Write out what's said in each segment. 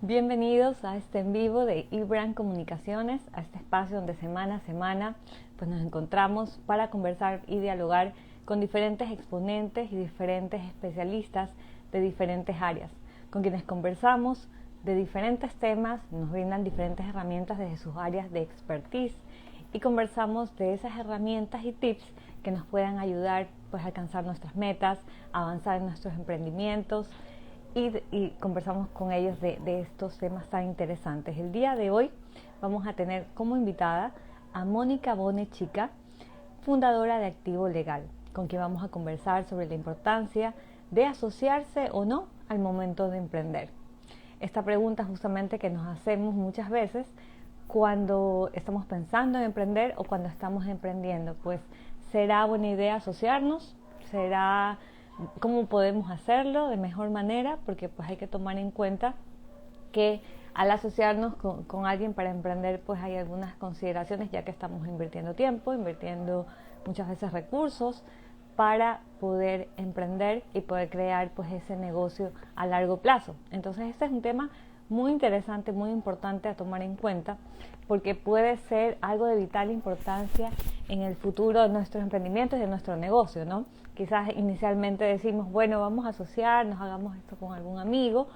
Bienvenidos a este en vivo de eBrand Comunicaciones, a este espacio donde semana a semana pues nos encontramos para conversar y dialogar con diferentes exponentes y diferentes especialistas de diferentes áreas, con quienes conversamos de diferentes temas, nos brindan diferentes herramientas desde sus áreas de expertise y conversamos de esas herramientas y tips que nos puedan ayudar pues a alcanzar nuestras metas, avanzar en nuestros emprendimientos y conversamos con ellos de estos temas tan interesantes. El día de hoy vamos a tener como invitada a Mónica Bonechica, fundadora de Activo Legal, con quien vamos a conversar sobre la importancia de asociarse o no al momento de emprender. Esta pregunta justamente que nos hacemos muchas veces cuando estamos pensando en emprender o cuando estamos emprendiendo, pues ¿será buena idea asociarnos? ¿Será cómo podemos hacerlo de mejor manera? Porque pues hay que tomar en cuenta que al asociarnos con alguien para emprender pues hay algunas consideraciones, ya que estamos invirtiendo tiempo, invirtiendo muchas veces recursos para poder emprender y poder crear pues ese negocio a largo plazo. Entonces este es un tema muy interesante, muy importante a tomar en cuenta, porque puede ser algo de vital importancia en el futuro de nuestros emprendimientos y de nuestro negocio, ¿no? Quizás inicialmente decimos, bueno, vamos a asociarnos, hagamos esto con algún amigo,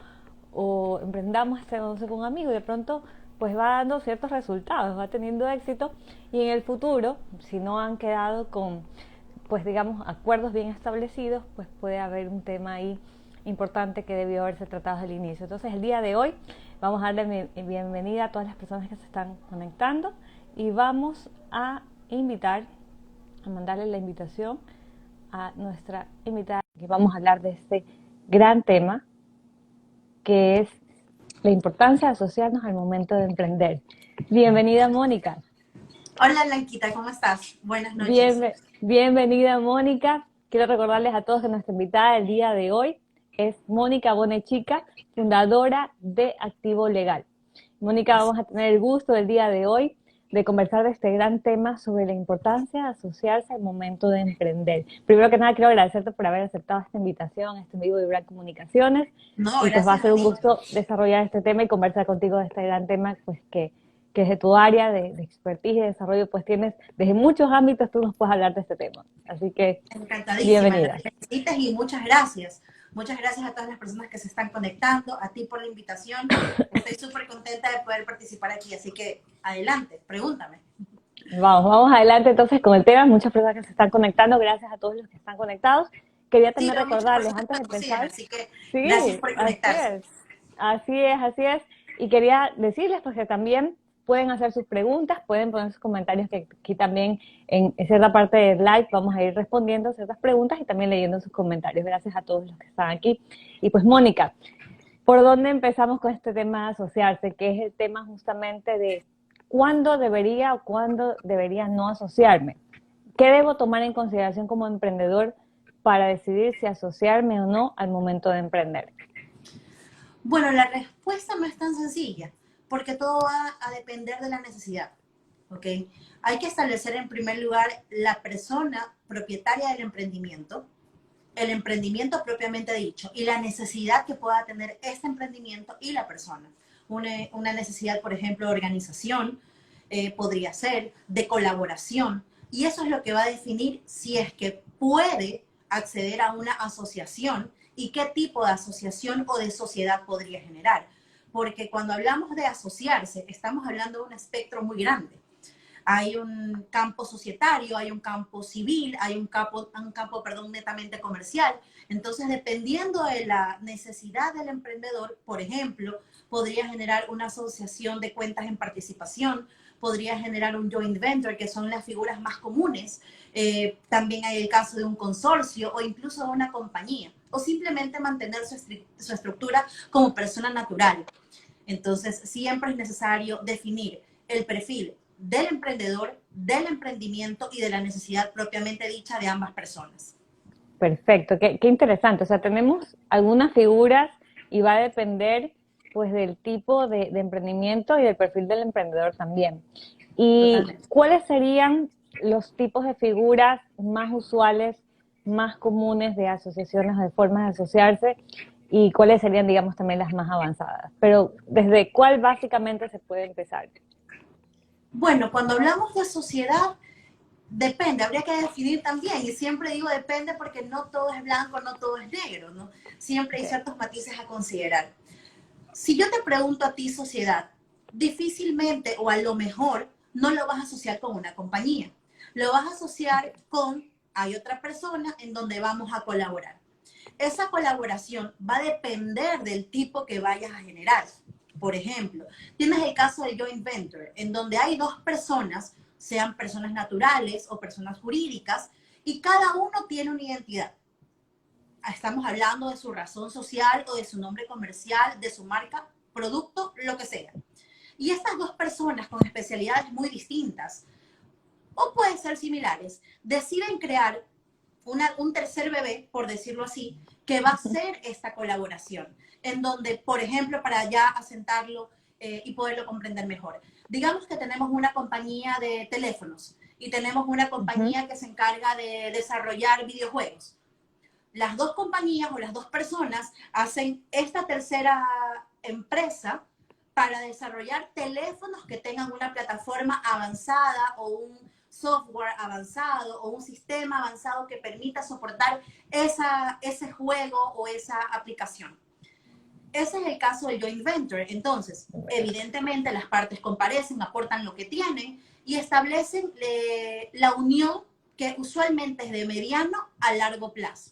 o emprendamos este negocio con un amigo, y de pronto pues va dando ciertos resultados, va teniendo éxito, y en el futuro, si no han quedado con, pues digamos, acuerdos bien establecidos, pues puede haber un tema ahí importante que debió haberse tratado desde el inicio. Entonces el día de hoy vamos a darle bienvenida a todas las personas que se están conectando y vamos a mandarle la invitación a nuestra invitada, que vamos a hablar de este gran tema que es la importancia de asociarnos al momento de emprender. Bienvenida, Mónica. Hola Blanquita, ¿cómo estás? Buenas noches. Bienvenida, Mónica. Quiero recordarles a todos que nuestra invitada el día de hoy es Mónica Bonechica, fundadora de Activo Legal. Mónica, vamos a tener el gusto el día de hoy de conversar de este gran tema sobre la importancia de asociarse al momento de emprender. Primero que nada, quiero agradecerte por haber aceptado esta invitación, este vivo de eBrand Comunicaciones, No, y pues va a gracias ser a un ti. gusto desarrollar este tema y conversar contigo de este gran tema, pues que desde tu área de expertise y desarrollo, pues tienes, desde muchos ámbitos tú nos puedes hablar de este tema. Así que, Encantadísima, lo bienvenida. que necesites y muchas gracias. Muchas gracias a todas las personas que se están conectando, a ti por la invitación. Estoy súper contenta de poder participar aquí, así que adelante, pregúntame. Vamos adelante entonces con el tema. Muchas personas que se están conectando, gracias a todos los que están conectados. Quería Sí, también veo muchas recordarles personas antes de conocidas, empezar, así que gracias sí, por así conectarse. es, así es, así es. Y quería decirles pues que también pueden hacer sus preguntas, pueden poner sus comentarios, que aquí también en cierta parte del live vamos a ir respondiendo ciertas preguntas y también leyendo sus comentarios. Gracias a todos los que están aquí. Y pues Mónica, ¿por dónde empezamos con este tema de asociarse? Que es el tema justamente de cuándo debería o cuándo debería no asociarme. ¿Qué debo tomar en consideración como emprendedor para decidir si asociarme o no al momento de emprender? Bueno, la respuesta no es tan sencilla, porque todo va a depender de la necesidad, ¿ok? Hay que establecer en primer lugar la persona propietaria del emprendimiento, el emprendimiento propiamente dicho y la necesidad que pueda tener este emprendimiento y la persona. Una necesidad, por ejemplo, de organización, podría ser, de colaboración, y eso es lo que va a definir si es que puede acceder a una asociación y qué tipo de asociación o de sociedad podría generar. Porque cuando hablamos de asociarse, estamos hablando de un espectro muy grande. Hay un campo societario, hay un campo civil, hay un campo, netamente comercial. Entonces, dependiendo de la necesidad del emprendedor, por ejemplo, podría generar una asociación de cuentas en participación, podría generar un joint venture, que son las figuras más comunes. También hay el caso de un consorcio o incluso de una compañía, o simplemente mantener su estructura como persona natural. Entonces, siempre es necesario definir el perfil del emprendedor, del emprendimiento y de la necesidad propiamente dicha de ambas personas. Perfecto, qué interesante. O sea, tenemos algunas figuras y va a depender pues del tipo de emprendimiento y del perfil del emprendedor también. ¿Y Totalmente. cuáles serían los tipos de figuras más usuales, más comunes de asociaciones, de formas de asociarse? y cuáles serían, digamos, también las más avanzadas. Pero ¿desde cuál básicamente se puede empezar? Bueno, cuando hablamos de sociedad, depende, habría que definir también, y siempre digo depende porque no todo es blanco, no todo es negro, ¿no? Siempre hay Okay. ciertos matices a considerar. Si yo te pregunto a ti, sociedad, difícilmente o a lo mejor no lo vas a asociar con una compañía. Lo vas a asociar con, hay otra persona en donde vamos a colaborar. Esa colaboración va a depender del tipo que vayas a generar. Por ejemplo, tienes el caso de joint venture, en donde hay dos personas, sean personas naturales o personas jurídicas, y cada uno tiene una identidad. Estamos hablando de su razón social o de su nombre comercial, de su marca, producto, lo que sea. Y estas dos personas con especialidades muy distintas, o pueden ser similares, deciden crear un tercer bebé, por decirlo así, que va a ser esta colaboración, en donde, por ejemplo, para ya asentarlo y poderlo comprender mejor, digamos que tenemos una compañía de teléfonos y tenemos una Ujú. compañía que se encarga de desarrollar videojuegos. Las dos compañías o las dos personas hacen esta tercera empresa para desarrollar teléfonos que tengan una plataforma avanzada o un software avanzado o un sistema avanzado que permita soportar ese juego o esa aplicación. Ese es el caso del joint venture. Entonces, evidentemente las partes comparecen, aportan lo que tienen y establecen la unión que usualmente es de mediano a largo plazo.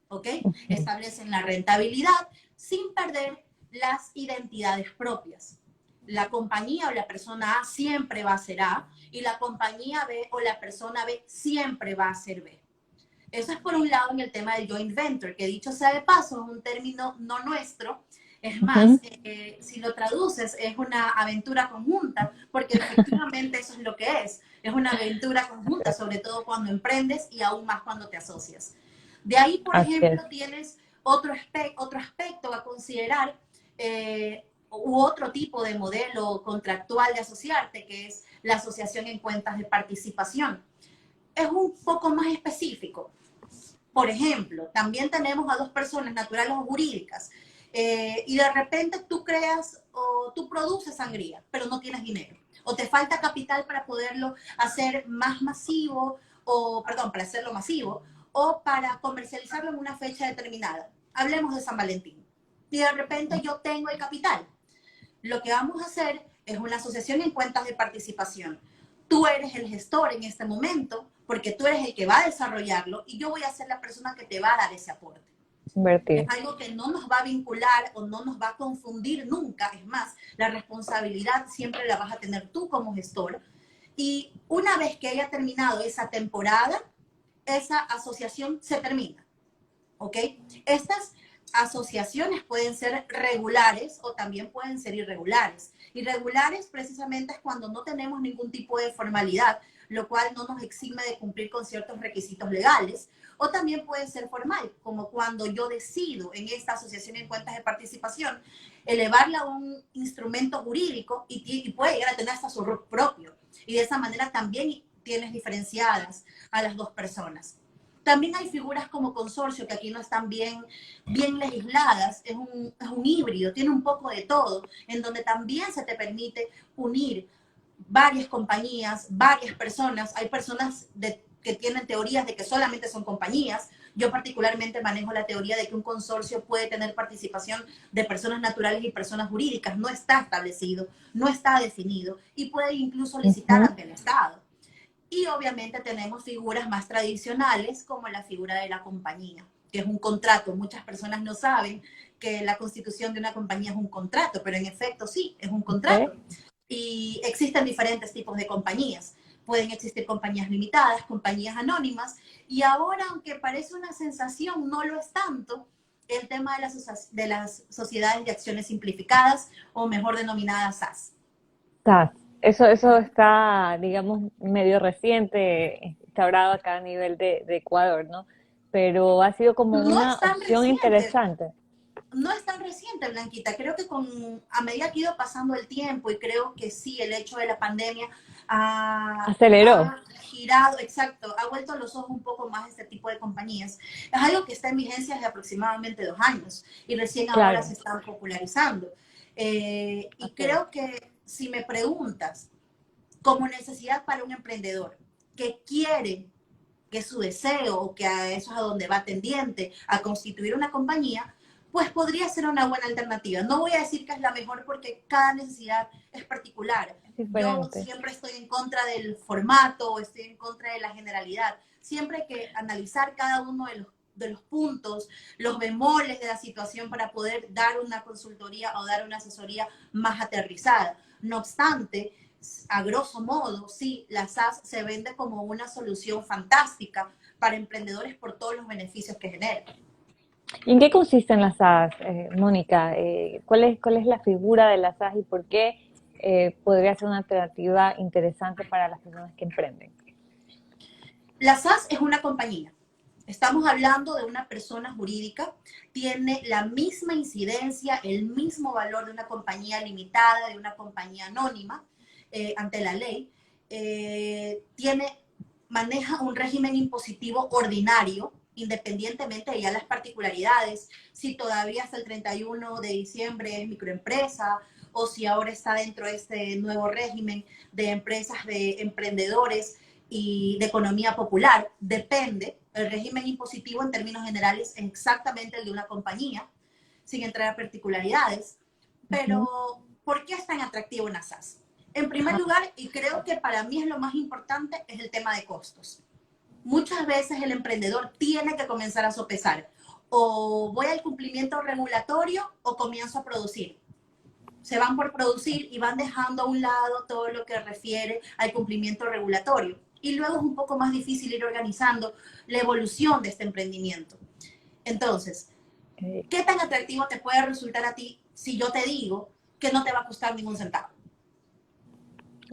¿Ok? Ujú. Establecen la rentabilidad sin perder las identidades propias. La compañía o la persona A siempre va a ser A y la compañía B o la persona B siempre va a ser B. Eso es por un lado en el tema del joint venture, que dicho sea de paso, es un término no nuestro. Es más, Ujú. si lo traduces, es una aventura conjunta, porque efectivamente eso es lo que es una aventura conjunta, sobre todo cuando emprendes y aún más cuando te asocias. De ahí, por Así ejemplo, es. tienes otro aspecto a considerar u otro tipo de modelo contractual de asociarte, que es la asociación en cuentas de participación. Es un poco más específico. Por ejemplo, también tenemos a dos personas, naturales o jurídicas, y de repente tú creas o tú produces sangría, pero no tienes dinero, o te falta capital para poderlo hacer más masivo, o perdón, para hacerlo masivo, o para comercializarlo en una fecha determinada. Hablemos de San Valentín. Y de repente yo tengo el capital. Lo que vamos a hacer es una asociación en cuentas de participación. Tú eres el gestor en este momento porque tú eres el que va a desarrollarlo y yo voy a ser la persona que te va a dar ese aporte. Es Invertir. algo que no nos va a vincular o no nos va a confundir nunca. Es más, la responsabilidad siempre la vas a tener tú como gestor. Y una vez que haya terminado esa temporada, esa asociación se termina. ¿Ok? Estas asociaciones pueden ser regulares o también pueden ser irregulares. Irregulares precisamente es cuando no tenemos ningún tipo de formalidad, lo cual no nos exime de cumplir con ciertos requisitos legales. O también puede ser formal, como cuando yo decido en esta asociación en cuentas de participación elevarla a un instrumento jurídico y puede llegar a tener hasta su RUC propio. Y de esa manera también tienes diferenciadas a las dos personas. También hay figuras como consorcio que aquí no están bien legisladas, es un híbrido, tiene un poco de todo, en donde también se te permite unir varias compañías, varias personas. Hay personas que tienen teorías de que solamente son compañías. Yo particularmente manejo la teoría de que un consorcio puede tener participación de personas naturales y personas jurídicas. No está establecido, no está definido y puede incluso licitar Ujú. ante el Estado. Y obviamente tenemos figuras más tradicionales como la figura de la compañía, que es un contrato. Muchas personas no saben que la constitución de una compañía es un contrato, pero en efecto sí, es un contrato. Okay. Y existen diferentes tipos de compañías. Pueden existir compañías limitadas, compañías anónimas, y ahora, aunque parece una sensación, no lo es tanto, el tema de las sociedades de acciones simplificadas, o mejor denominadas SAS. Eso está, digamos, medio reciente, instaurado acá a nivel de Ecuador, ¿no? Pero ha sido como No una es tan opción reciente, interesante. no es tan reciente, Blanquita. Creo que a medida que ha ido pasando el tiempo, y creo que sí, el hecho de la pandemia Aceleró. ha girado, exacto, ha vuelto los ojos un poco más a este tipo de compañías. Es algo que está en vigencia desde aproximadamente 2 años y recién ahora Claro. se está popularizando. Y Okay. creo que si me preguntas, como necesidad para un emprendedor que quiere, que es su deseo o que a eso es a donde va tendiente, a constituir una compañía, pues podría ser una buena alternativa. No voy a decir que es la mejor porque cada necesidad es particular. Es Yo diferente. siempre estoy en contra del formato, estoy en contra de la generalidad. Siempre hay que analizar cada uno de los puntos, los bemoles de la situación para poder dar una consultoría o dar una asesoría más aterrizada. No obstante, a grosso modo, sí, la SaaS se vende como una solución fantástica para emprendedores por todos los beneficios que genera. ¿Y en qué consisten las SAS, Mónica? Cuál es la figura de las SAS y por qué podría ser una alternativa interesante para las personas que emprenden? La SAS es una compañía. Estamos hablando de una persona jurídica, tiene la misma incidencia, el mismo valor de una compañía limitada, de una compañía anónima ante la ley. Maneja un régimen impositivo ordinario, independientemente de ya las particularidades, si todavía hasta el 31 de diciembre es microempresa o si ahora está dentro de este nuevo régimen de empresas de emprendedores y de economía popular. Depende. El régimen impositivo en términos generales es exactamente el de una compañía, sin entrar a particularidades. Ujú. Pero, ¿por qué es tan atractivo una SAS? En primer Ajá. lugar, y creo que para mí es lo más importante, es el tema de costos. Muchas veces el emprendedor tiene que comenzar a sopesar. O voy al cumplimiento regulatorio o comienzo a producir. Se van por producir y van dejando a un lado todo lo que refiere al cumplimiento regulatorio. Y luego es un poco más difícil ir organizando la evolución de este emprendimiento. Entonces, Okay. ¿qué tan atractivo te puede resultar a ti si yo te digo que no te va a costar ningún centavo?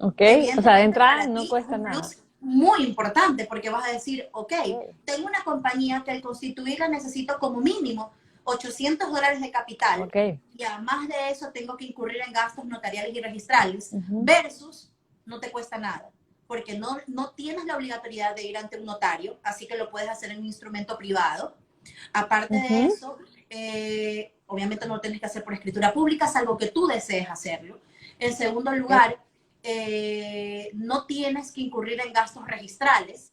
Ok, o sea, de Evidentemente entrada para no ti es cuesta un nada. plus muy importante porque vas a decir, ok, Okay. tengo una compañía que al constituirla necesito como mínimo $800 de capital Ok. y además de eso tengo que incurrir en gastos notariales y registrales Ujú. versus no te cuesta nada porque no tienes la obligatoriedad de ir ante un notario, así que lo puedes hacer en un instrumento privado. Aparte de Ujú. eso, obviamente no lo tienes que hacer por escritura pública, salvo que tú desees hacerlo. En segundo Okay. lugar, no tienes que incurrir en gastos registrales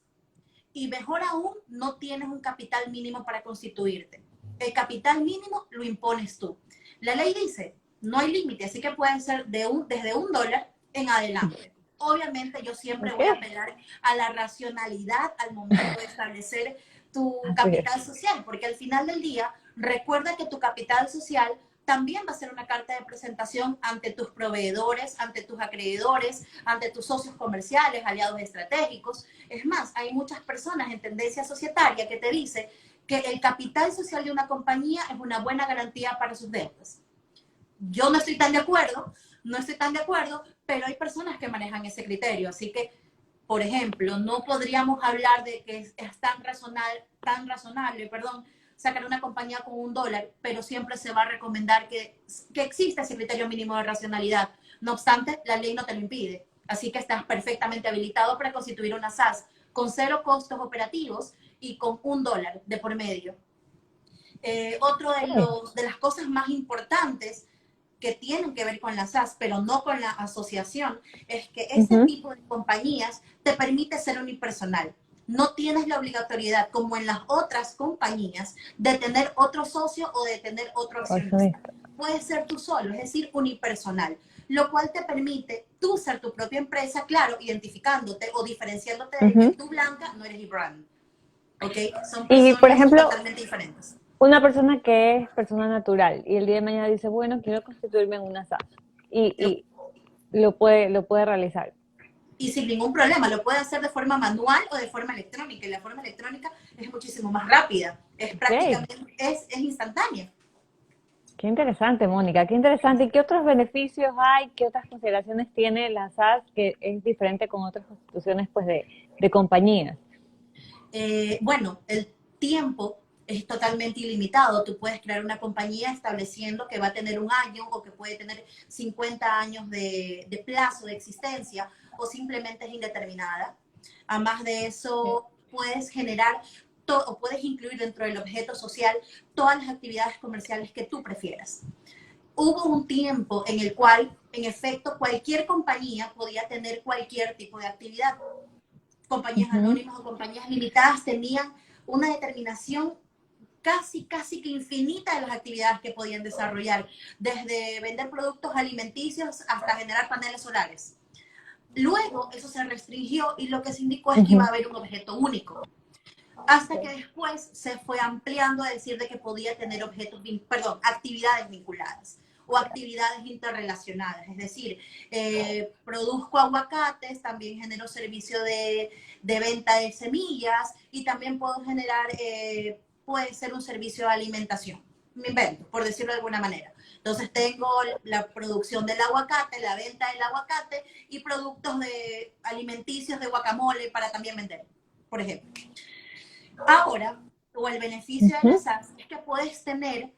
y mejor aún, no tienes un capital mínimo para constituirte. El capital mínimo lo impones tú. La ley dice, no hay límite, así que puede ser desde $1 en adelante. Obviamente yo siempre voy a Okay. apelar a la racionalidad al momento de establecer tu Así es. capital social, porque al final del día, recuerda que tu capital social también va a ser una carta de presentación ante tus proveedores, ante tus acreedores, ante tus socios comerciales, aliados estratégicos. Es más, hay muchas personas en tendencia societaria que te dice que el capital social de una compañía es una buena garantía para sus deudas. Yo no estoy tan de acuerdo, no estoy tan de acuerdo, pero hay personas que manejan ese criterio. Así que, por ejemplo, no podríamos hablar de que es tan razonable, sacar una compañía con $1, pero siempre se va a recomendar que exista ese criterio mínimo de racionalidad. No obstante, la ley no te lo impide. Así que estás perfectamente habilitado para constituir una SAS con 0 costos operativos y con $1 de por medio. Otro Okay. de las cosas más importantes que tienen que ver con la SAS, pero no con la asociación, es que este Ujú. tipo de compañías te permite ser unipersonal. No tienes la obligatoriedad, como en las otras compañías, de tener otro socio o de tener otro accionista. Accionista. Puedes ser tú solo, es decir, unipersonal, lo cual te permite tú ser tu propia empresa, claro, identificándote o diferenciándote de que Ujú. tú, Blanca, no eres Ibran. ¿Ok? Son Y por personas ejemplo, totalmente diferentes. una persona que es persona natural y el día de mañana dice, bueno, quiero constituirme en una SAS Lo y lo puede realizar. y sin ningún problema. Lo puede hacer de forma manual o de forma electrónica. Y la forma electrónica es muchísimo más rápida. Es Ok, prácticamente, es instantánea. qué interesante, Mónica, qué interesante. ¿Y qué otros beneficios hay? ¿Qué otras consideraciones tiene la SAS que es diferente con otras constituciones pues, de compañías? Bueno, el tiempo es totalmente ilimitado. Tú puedes crear una compañía estableciendo que va a tener 1 año o que puede tener 50 años de plazo de existencia, o simplemente es indeterminada. Además de eso, puedes generar o puedes incluir dentro del objeto social todas las actividades comerciales que tú prefieras. Hubo un tiempo en el cual, en efecto, cualquier compañía podía tener cualquier tipo de actividad. Compañías anónimas o compañías limitadas tenían una determinación casi que infinita de las actividades que podían desarrollar, desde vender productos alimenticios hasta generar paneles solares. Luego eso se restringió y lo que se indicó es que iba a haber un objeto único. Hasta que después se fue ampliando a decir de que podía tener actividades vinculadas o actividades interrelacionadas. Es decir, produzco aguacates, también genero servicio de venta de semillas y también puedo generar, puede ser un servicio de alimentación. Me invento, por decirlo de alguna manera. Entonces tengo la producción del aguacate, la venta del aguacate y productos alimenticios de guacamole para también vender, por ejemplo. Ahora, o el beneficio de las SAS es que puedes tener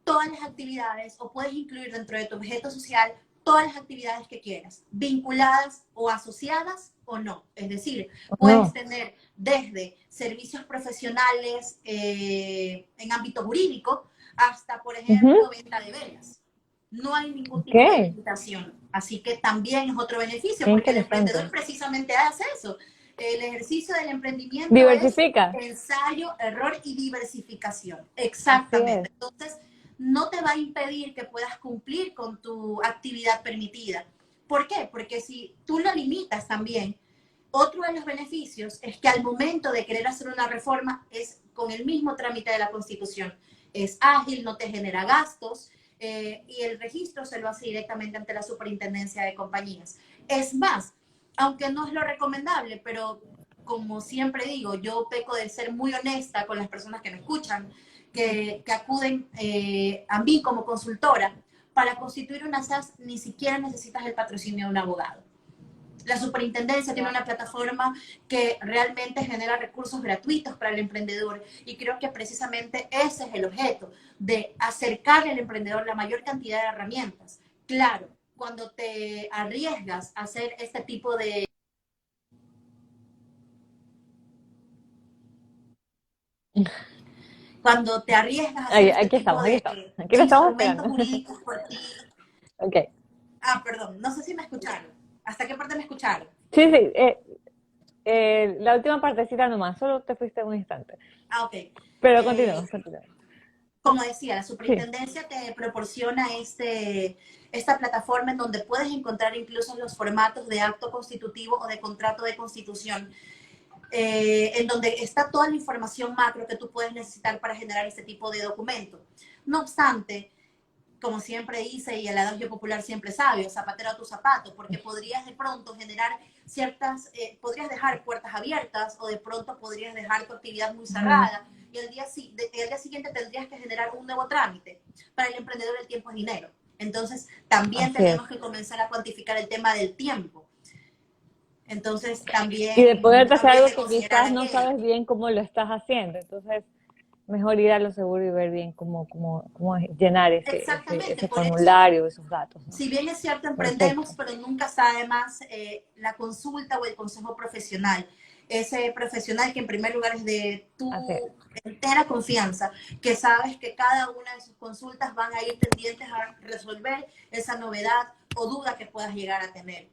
todas las actividades o puedes incluir dentro de tu objeto social todas las actividades que quieras, vinculadas o asociadas o no. Es decir, puedes tener desde servicios profesionales en ámbito jurídico hasta, por ejemplo, venta de velas. No hay ningún tipo de limitación. Así que también es otro beneficio, porque el emprendedor precisamente hace eso. El ejercicio del emprendimiento diversifica. Es ensayo, error y diversificación. Exactamente. Entonces, no te va a impedir que puedas cumplir con tu actividad permitida. ¿Por qué? Porque si tú lo limitas también, otro de los beneficios es que al momento de querer hacer una reforma es con el mismo trámite de la Constitución. Es ágil, no te genera gastos y el registro se lo hace directamente ante la Superintendencia de Compañías. Es más, aunque no es lo recomendable, pero como siempre digo, yo peco de ser muy honesta con las personas que me escuchan, que acuden a mí como consultora. Para constituir una SAS ni siquiera necesitas el patrocinio de un abogado. La superintendencia tiene una plataforma que realmente genera recursos gratuitos para el emprendedor y creo que precisamente ese es el objeto, de acercarle al emprendedor la mayor cantidad de herramientas. Claro, cuando te arriesgas a hacer este tipo de... Cuando te arriesgas a hacer este tipo de instrumentos jurídicos por ti. Perdón, no sé si me escucharon. ¿Hasta qué parte me escucharon? Sí, la última partecita nomás, solo te fuiste un instante. Ok. Pero continúa. Como decía, la superintendencia te proporciona esta plataforma en donde puedes encontrar incluso los formatos de acto constitutivo o de contrato de constitución, en donde está toda la información macro que tú puedes necesitar para generar este tipo de documento. No obstante, como siempre dice, y el adagio popular siempre sabio, zapatero a tu zapato, porque podrías de pronto generar podrías dejar puertas abiertas o de pronto podrías dejar tu actividad muy cerrada y al día siguiente tendrías que generar un nuevo trámite. Para el emprendedor el tiempo es dinero. Entonces, también tenemos que comenzar a cuantificar el tema del tiempo. Entonces, también... Y de poder hacer algo que quizás no sabes bien cómo lo estás haciendo. Entonces, mejor ir a lo seguro y ver bien cómo llenar ese formulario, esos datos, ¿no? Si bien es cierto, emprendemos, pero nunca está de más la consulta o el consejo profesional. Ese profesional que en primer lugar es de tu entera confianza, que sabes que cada una de sus consultas van a ir tendientes a resolver esa novedad o duda que puedas llegar a tener.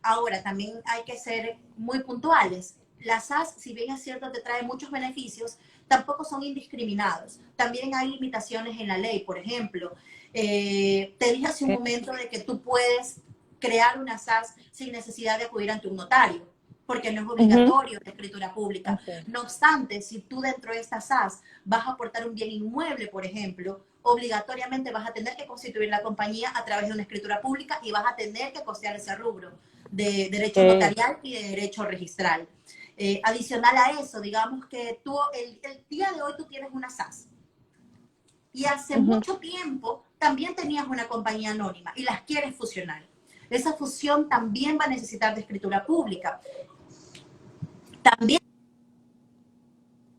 Ahora, también hay que ser muy puntuales. La SAS, si bien es cierto, te trae muchos beneficios, tampoco son indiscriminados. También hay limitaciones en la ley. Por ejemplo, te dije hace un momento de que tú puedes crear una SAS sin necesidad de acudir ante un notario, porque no es obligatorio la escritura pública. No obstante, si tú dentro de esta SAS vas a aportar un bien inmueble, por ejemplo, obligatoriamente vas a tener que constituir la compañía a través de una escritura pública y vas a tener que costear ese rubro de derecho notarial y de derecho registral. Adicional a eso, digamos que tú el día de hoy tú tienes una SAS y hace mucho tiempo también tenías una compañía anónima y las quieres fusionar. Esa fusión también va a necesitar de escritura pública. También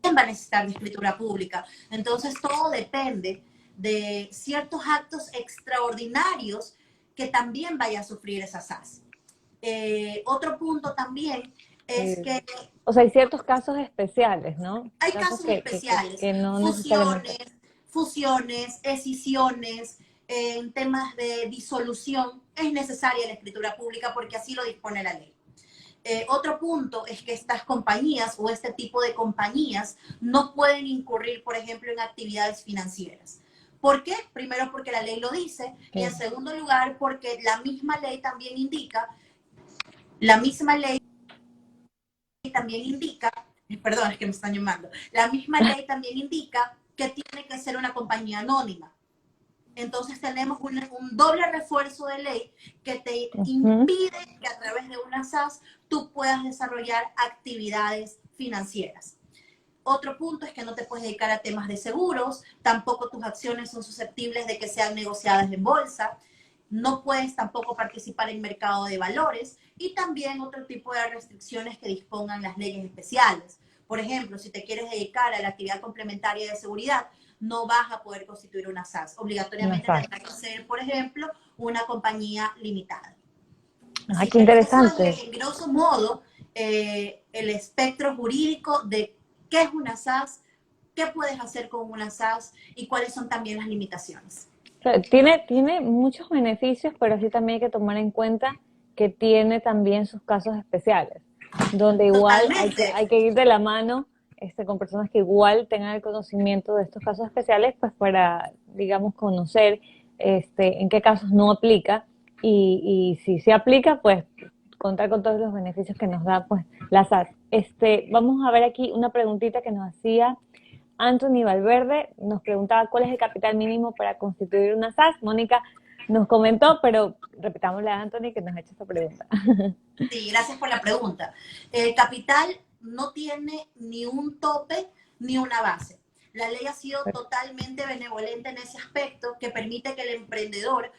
va a necesitar de escritura pública. Entonces todo depende de ciertos actos extraordinarios que también vaya a sufrir esa SAS. Otro punto también es que O sea, hay ciertos casos especiales, ¿no? hay Casos casos especiales, que no necesariamente. fusiones, fusiones, escisiones, en temas de disolución, es necesaria la escritura pública porque así lo dispone la ley. Otro punto es que estas compañías o este tipo de compañías no pueden incurrir, por ejemplo, en actividades financieras. ¿Por qué? Primero porque la ley lo dice y en segundo lugar porque la misma ley también indica, la misma ley también indica, perdón, es que me están llamando, la misma ley también indica que tiene que ser una compañía anónima. Entonces tenemos un doble refuerzo de ley que te impide que a través de una SAS tú puedas desarrollar actividades financieras. Otro punto es que no te puedes dedicar a temas de seguros, tampoco tus acciones son susceptibles de que sean negociadas en bolsa, no puedes tampoco participar en mercado de valores y también otro tipo de restricciones que dispongan las leyes especiales. Por ejemplo, si te quieres dedicar a la actividad complementaria de seguridad, no vas a poder constituir una SAS. Obligatoriamente tendrá que ser, por ejemplo, una compañía limitada. Ah, Así qué que eso interesante. es, en grosso modo, el espectro jurídico de qué es una SAS, qué puedes hacer con una SAS y cuáles son también las limitaciones. O sea, tiene muchos beneficios, pero sí también hay que tomar en cuenta que tiene también sus casos especiales, donde igual Totalmente. hay que ir de la mano con personas que igual tengan el conocimiento de estos casos especiales, pues para, digamos, conocer en qué casos no aplica y si se aplica, pues contar con todos los beneficios que nos da pues la SAS. Vamos a ver aquí una preguntita que nos hacía Anthony Valverde, nos preguntaba cuál es el capital mínimo para constituir una SAS. Mónica nos comentó, pero repitámosle a Anthony que nos ha hecho esta pregunta. Sí, gracias por la pregunta. El capital no tiene ni un tope ni una base. La ley ha sido totalmente benevolente en ese aspecto que permite que el emprendedor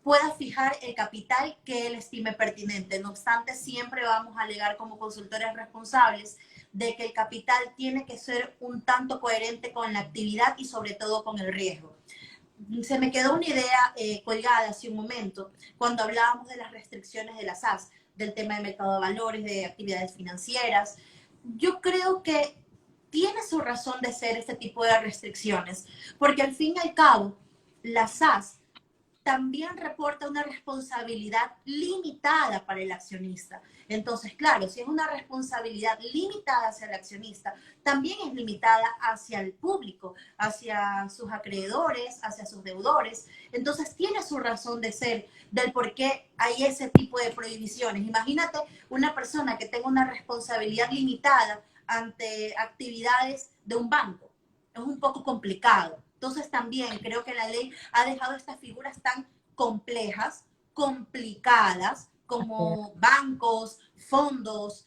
pueda fijar el capital que él estime pertinente. No obstante, siempre vamos a alegar como consultores responsables de que el capital tiene que ser un tanto coherente con la actividad y sobre todo con el riesgo. Se me quedó una idea colgada hace un momento cuando hablábamos de las restricciones de las SAS, del tema de mercado de valores, de actividades financieras. Yo creo que tiene su razón de ser este tipo de restricciones, porque al fin y al cabo, las SAS también reporta una responsabilidad limitada para el accionista. Entonces, claro, si es una responsabilidad limitada hacia el accionista, también es limitada hacia el público, hacia sus acreedores, hacia sus deudores. Entonces, tiene su razón de ser del por qué hay ese tipo de prohibiciones. Imagínate una persona que tenga una responsabilidad limitada ante actividades de un banco. Es un poco complicado. Entonces también creo que la ley ha dejado estas figuras tan complejas, complicadas, como bancos, fondos,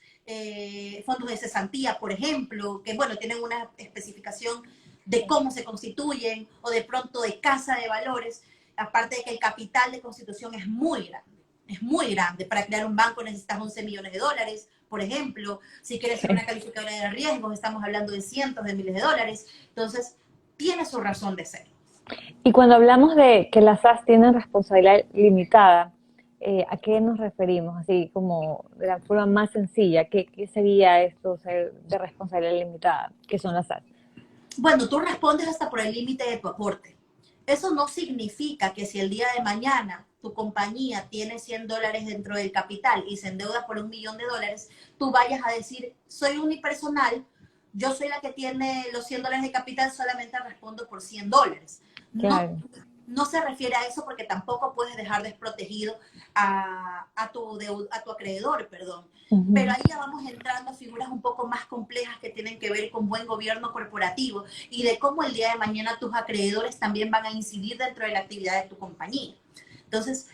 fondos de cesantía, por ejemplo, que bueno, tienen una especificación de cómo se constituyen o de pronto de casa de valores, aparte de que el capital de constitución es muy grande. Es muy grande. Para crear un banco necesitas 11 millones de dólares, por ejemplo. Si quieres ser una calificadora de riesgos, estamos hablando de cientos de miles de dólares. Entonces, tiene su razón de ser. Y cuando hablamos de que las SAS tienen responsabilidad limitada, ¿a qué nos referimos? Así como de la forma más sencilla, ¿qué sería esto o sea, de responsabilidad limitada? ¿Qué son las SAS? Bueno, tú respondes hasta por el límite de tu aporte. Eso no significa que si el día de mañana tu compañía tiene 100 dólares dentro del capital y se endeuda por $1.000.000, tú vayas a decir, soy unipersonal, yo soy la que tiene los 100 dólares de capital, solamente respondo por 100 dólares. No, Claro. no se refiere a eso porque tampoco puedes dejar desprotegido a tu acreedor, perdón. Pero ahí ya vamos entrando a figuras un poco más complejas que tienen que ver con buen gobierno corporativo y de cómo el día de mañana tus acreedores también van a incidir dentro de la actividad de tu compañía. Entonces,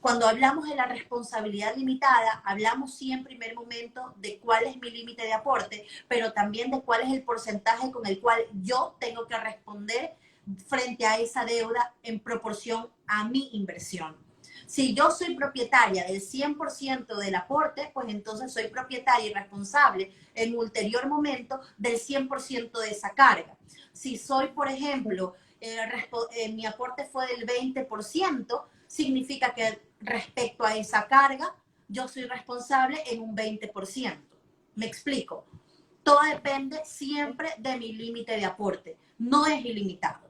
cuando hablamos de la responsabilidad limitada, hablamos sí en primer momento de cuál es mi límite de aporte, pero también de cuál es el porcentaje con el cual yo tengo que responder frente a esa deuda en proporción a mi inversión. Si yo soy propietaria del 100% del aporte, pues entonces soy propietaria y responsable en ulterior momento del 100% de esa carga. Si soy, por ejemplo, mi aporte fue del 20%, significa que respecto a esa carga, yo soy responsable en un 20%. ¿Me explico? Todo depende siempre de mi límite de aporte. No es ilimitado.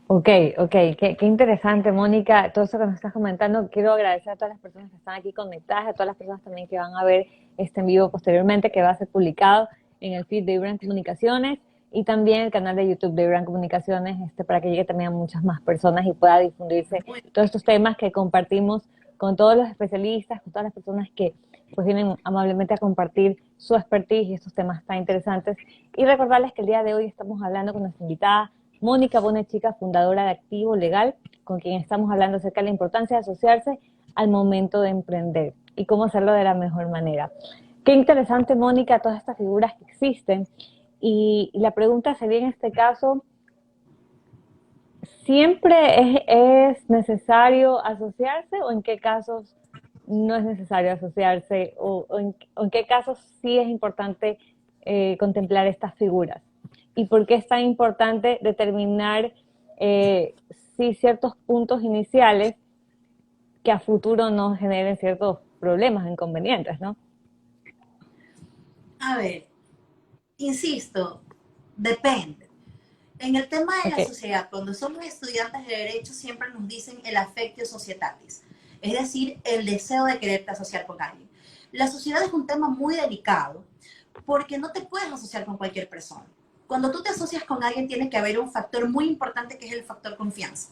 Ok, ok, qué interesante, Mónica, todo eso que nos estás comentando. Quiero agradecer a todas las personas que están aquí conectadas, a todas las personas también que van a ver este en vivo posteriormente, que va a ser publicado en el feed de Ibran Comunicaciones y también el canal de YouTube de Ibran Comunicaciones, para que llegue también a muchas más personas y pueda difundirse todos estos temas que compartimos con todos los especialistas, con todas las personas que pues vienen amablemente a compartir su expertise y estos temas tan interesantes. Y recordarles que el día de hoy estamos hablando con nuestra invitada Mónica Bonechica, fundadora de Activo Legal, con quien estamos hablando acerca de la importancia de asociarse al momento de emprender y cómo hacerlo de la mejor manera. Qué interesante, Mónica, todas estas figuras que existen. Y la pregunta sería en este caso, ¿siempre es necesario asociarse o en qué casos no es necesario asociarse o en qué casos sí es importante contemplar estas figuras? ¿Y por qué es tan importante determinar si ciertos puntos iniciales que a futuro nos generen ciertos problemas, inconvenientes, ¿no? A ver, insisto, depende. En el tema de la Okay. sociedad, cuando somos estudiantes de Derecho, siempre nos dicen el affectio societatis, es decir, el deseo de quererte asociar con alguien. La sociedad es un tema muy delicado porque no te puedes asociar con cualquier persona. Cuando tú te asocias con alguien, tiene que haber un factor muy importante que es el factor confianza.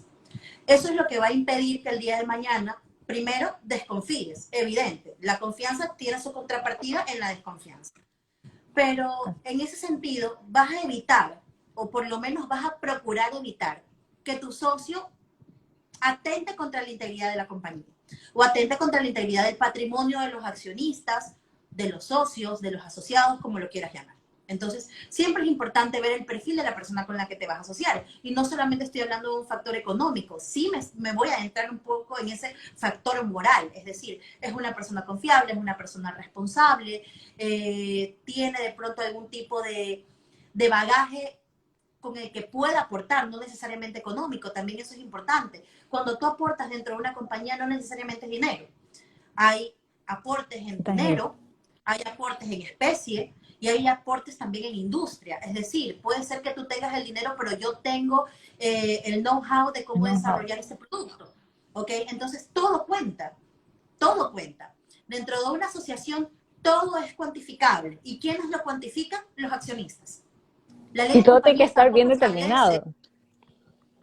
Eso es lo que va a impedir que el día de mañana, primero, desconfíes, evidente. La confianza tiene su contrapartida en la desconfianza. Pero en ese sentido, vas a evitar, o por lo menos vas a procurar evitar, que tu socio atente contra la integridad de la compañía o atente contra la integridad del patrimonio de los accionistas, de los socios, de los asociados, como lo quieras llamar. Entonces, siempre es importante ver el perfil de la persona con la que te vas a asociar. Y no solamente estoy hablando de un factor económico, sí me voy a entrar un poco en ese factor moral. Es decir, es una persona confiable, es una persona responsable, tiene de pronto algún tipo de bagaje con el que pueda aportar, no necesariamente económico, también eso es importante. Cuando tú aportas dentro de una compañía, no necesariamente es dinero. Hay aportes en dinero, hay aportes en especie y hay aportes también en industria. Es decir, puede ser que tú tengas el dinero, pero yo tengo el know-how de cómo desarrollar ese producto. ¿Ok? Entonces, todo cuenta. Todo cuenta. Dentro de una asociación, todo es cuantificable. ¿Y quiénes lo cuantifican? Los accionistas. La ley Y de todo tiene que compañías estar bien tampoco establece. determinado.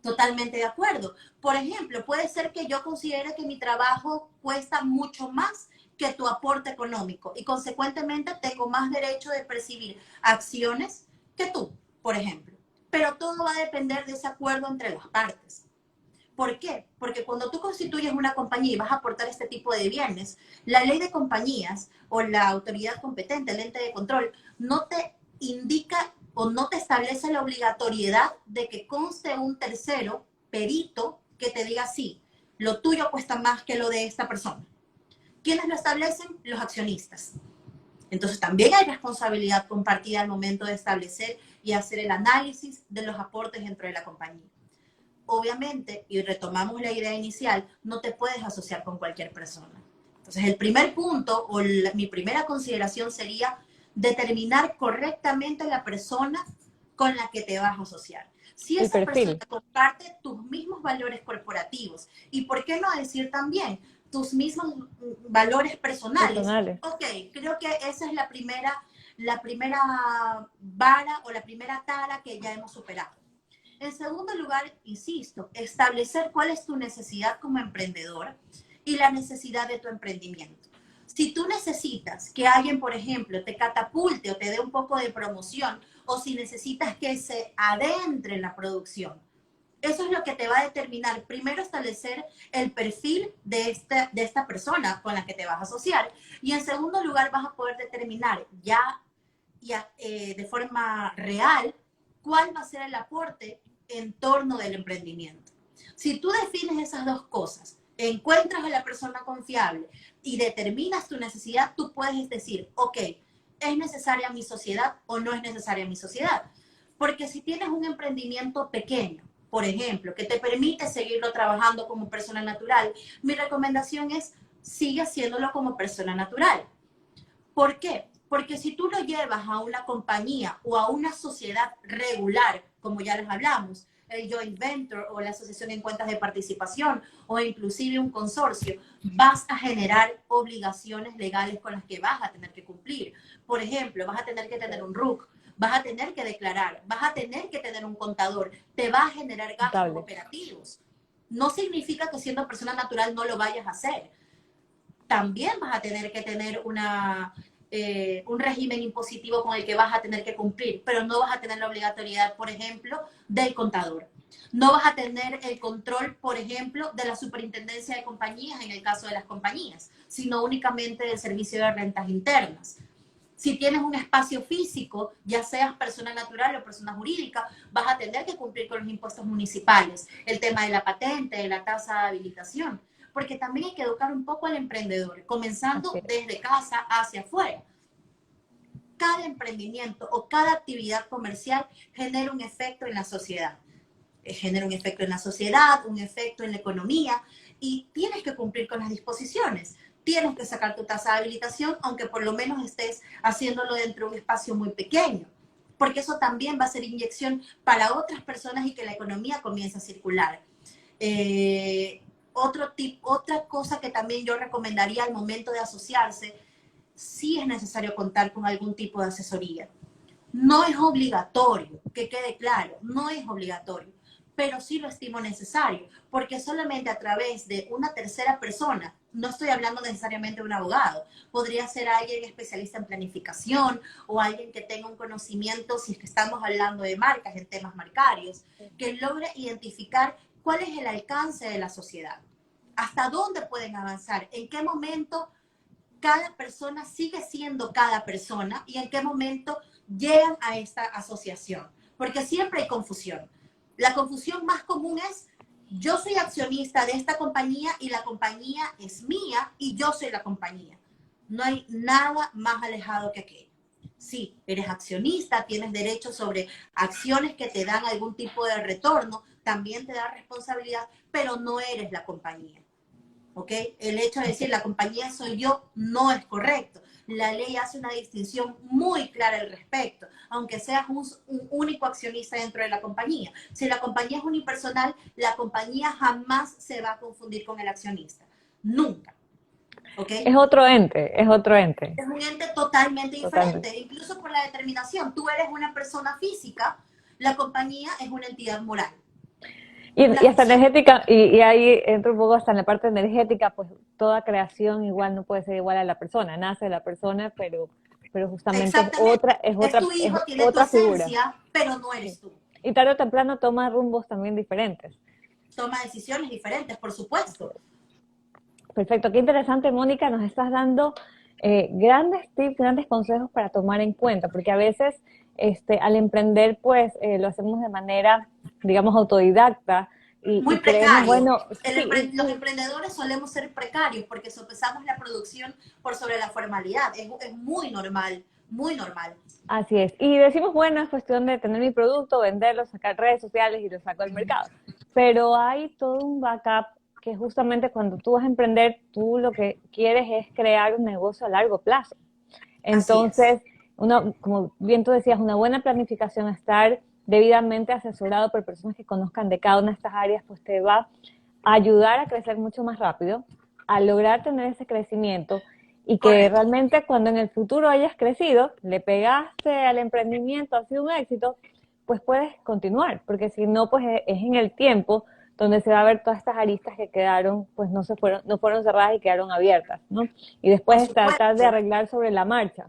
Totalmente de acuerdo. Por ejemplo, puede ser que yo considere que mi trabajo cuesta mucho más que tu aporte económico y consecuentemente tengo más derecho de percibir acciones que tú, por ejemplo. Pero todo va a depender de ese acuerdo entre las partes. ¿Por qué? Porque cuando tú constituyes una compañía y vas a aportar este tipo de bienes, la ley de compañías o la autoridad competente, el ente de control, no te indica o no te establece la obligatoriedad de que conste un tercero, perito, que te diga sí, lo tuyo cuesta más que lo de esta persona. ¿Quiénes lo establecen? Los accionistas. Entonces también hay responsabilidad compartida al momento de establecer y hacer el análisis de los aportes dentro de la compañía. Obviamente, y retomamos la idea inicial, no te puedes asociar con cualquier persona. Entonces, el primer punto o mi primera consideración sería determinar correctamente la persona con la que te vas a asociar. Si El esa persona perfil. comparte tus mismos valores corporativos y, ¿por qué no decir también tus mismos valores personales? Personales. Ok, creo que esa es la primera vara o la primera tara que ya hemos superado. En segundo lugar, insisto, establecer cuál es tu necesidad como emprendedor y la necesidad de tu emprendimiento. Si tú necesitas que alguien, por ejemplo, te catapulte o te dé un poco de promoción, o si necesitas que se adentre en la producción, eso es lo que te va a determinar. Primero, establecer el perfil de esta persona con la que te vas a asociar. Y en segundo lugar, vas a poder determinar de forma real cuál va a ser el aporte en torno del emprendimiento. Si tú defines esas dos cosas, encuentras a la persona confiable y determinas tu necesidad, tú puedes decir, ok, ¿es necesaria mi sociedad o no es necesaria mi sociedad? Porque si tienes un emprendimiento pequeño, por ejemplo, que te permite seguirlo trabajando como persona natural, mi recomendación es sigue haciéndolo como persona natural. ¿Por qué? Porque si tú lo llevas a una compañía o a una sociedad regular, como ya les hablamos, el joint venture o la asociación en cuentas de participación o inclusive un consorcio, vas a generar obligaciones legales con las que vas a tener que cumplir. Por ejemplo, vas a tener que tener un RUC, vas a tener que declarar, vas a tener que tener un contador, te va a generar gastos operativos. No significa que siendo persona natural no lo vayas a hacer. También vas a tener que tener un régimen impositivo con el que vas a tener que cumplir, pero no vas a tener la obligatoriedad, por ejemplo, del contador. No vas a tener el control, por ejemplo, de la superintendencia de compañías en el caso de las compañías, sino únicamente del servicio de rentas internas. Si tienes un espacio físico, ya seas persona natural o persona jurídica, vas a tener que cumplir con los impuestos municipales, el tema de la patente, de la tasa de habilitación, porque también hay que educar un poco al emprendedor, comenzando desde casa hacia afuera. Cada emprendimiento o cada actividad comercial genera un efecto en la sociedad. Genera un efecto en la sociedad, un efecto en la economía, y tienes que cumplir con las disposiciones. Tienes que sacar tu tasa de habilitación, aunque por lo menos estés haciéndolo dentro de un espacio muy pequeño, porque eso también va a ser inyección para otras personas y que la economía comience a circular. Otra cosa que también yo recomendaría al momento de asociarse, sí es necesario contar con algún tipo de asesoría. No es obligatorio, que quede claro, no es obligatorio, pero sí lo estimo necesario, porque solamente a través de una tercera persona, no estoy hablando necesariamente de un abogado, podría ser alguien especialista en planificación o alguien que tenga un conocimiento, si es que estamos hablando de marcas, en temas marcarios, que logre identificar cuál es el alcance de la sociedad, hasta dónde pueden avanzar, en qué momento cada persona sigue siendo cada persona y en qué momento llegan a esta asociación, porque siempre hay confusión. La confusión más común es, yo soy accionista de esta compañía y la compañía es mía y yo soy la compañía. No hay nada más alejado que aquello. Sí, eres accionista, tienes derechos sobre acciones que te dan algún tipo de retorno, también te da responsabilidad, pero no eres la compañía. ¿Ok? El hecho de decir la compañía soy yo no es correcto. La ley hace una distinción muy clara al respecto, aunque seas un único accionista dentro de la compañía. Si la compañía es unipersonal, la compañía jamás se va a confundir con el accionista. Nunca. ¿Ok? Es otro ente, es otro ente. Es un ente totalmente diferente. Incluso por la determinación, tú eres una persona física, la compañía es una entidad moral. Y hasta energética, y ahí entra un poco hasta en la parte energética, pues toda creación igual no puede ser igual a la persona, nace de la persona, pero justamente es tu hijo, tiene tu esencia, figura. Pero no eres tú. Y tarde o temprano toma rumbos también diferentes. Toma decisiones diferentes, por supuesto. Perfecto, qué interesante, Mónica, nos estás dando grandes tips, grandes consejos para tomar en cuenta, porque a veces al emprender, pues lo hacemos de manera, digamos, autodidacta. Muy precario. Bueno, los emprendedores solemos ser precarios porque sopesamos la producción por sobre la formalidad. Es muy normal, muy normal. Así es. Y decimos, bueno, es cuestión de tener mi producto, venderlo, sacar redes sociales y lo saco al mercado. Pero hay todo un backup que justamente cuando tú vas a emprender, tú lo que quieres es crear un negocio a largo plazo. Entonces, como bien tú decías, una buena planificación, estar debidamente asesorado por personas que conozcan de cada una de estas áreas, pues te va a ayudar a crecer mucho más rápido, a lograr tener ese crecimiento y que realmente cuando en el futuro hayas crecido, le pegaste al emprendimiento, ha sido un éxito, pues puedes continuar, porque si no, pues es en el tiempo donde se va a ver todas estas aristas que quedaron, pues no fueron cerradas y quedaron abiertas, ¿no? Y después tratar de arreglar sobre la marcha.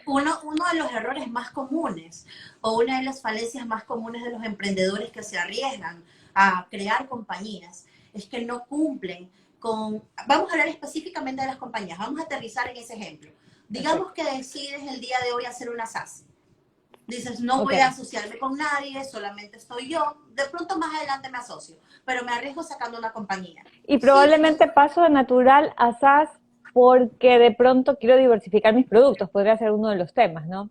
Uno de los errores más comunes o una de las falencias más comunes de los emprendedores que se arriesgan a crear compañías es que no cumplen con, vamos a hablar específicamente de las compañías, vamos a aterrizar en ese ejemplo. Digamos que decides el día de hoy hacer una SAS. Dices, no voy a asociarme con nadie, solamente estoy yo. De pronto más adelante me asocio, pero me arriesgo sacando una compañía. Y probablemente paso de natural a SAS porque de pronto quiero diversificar mis productos. Podría ser uno de los temas, ¿no?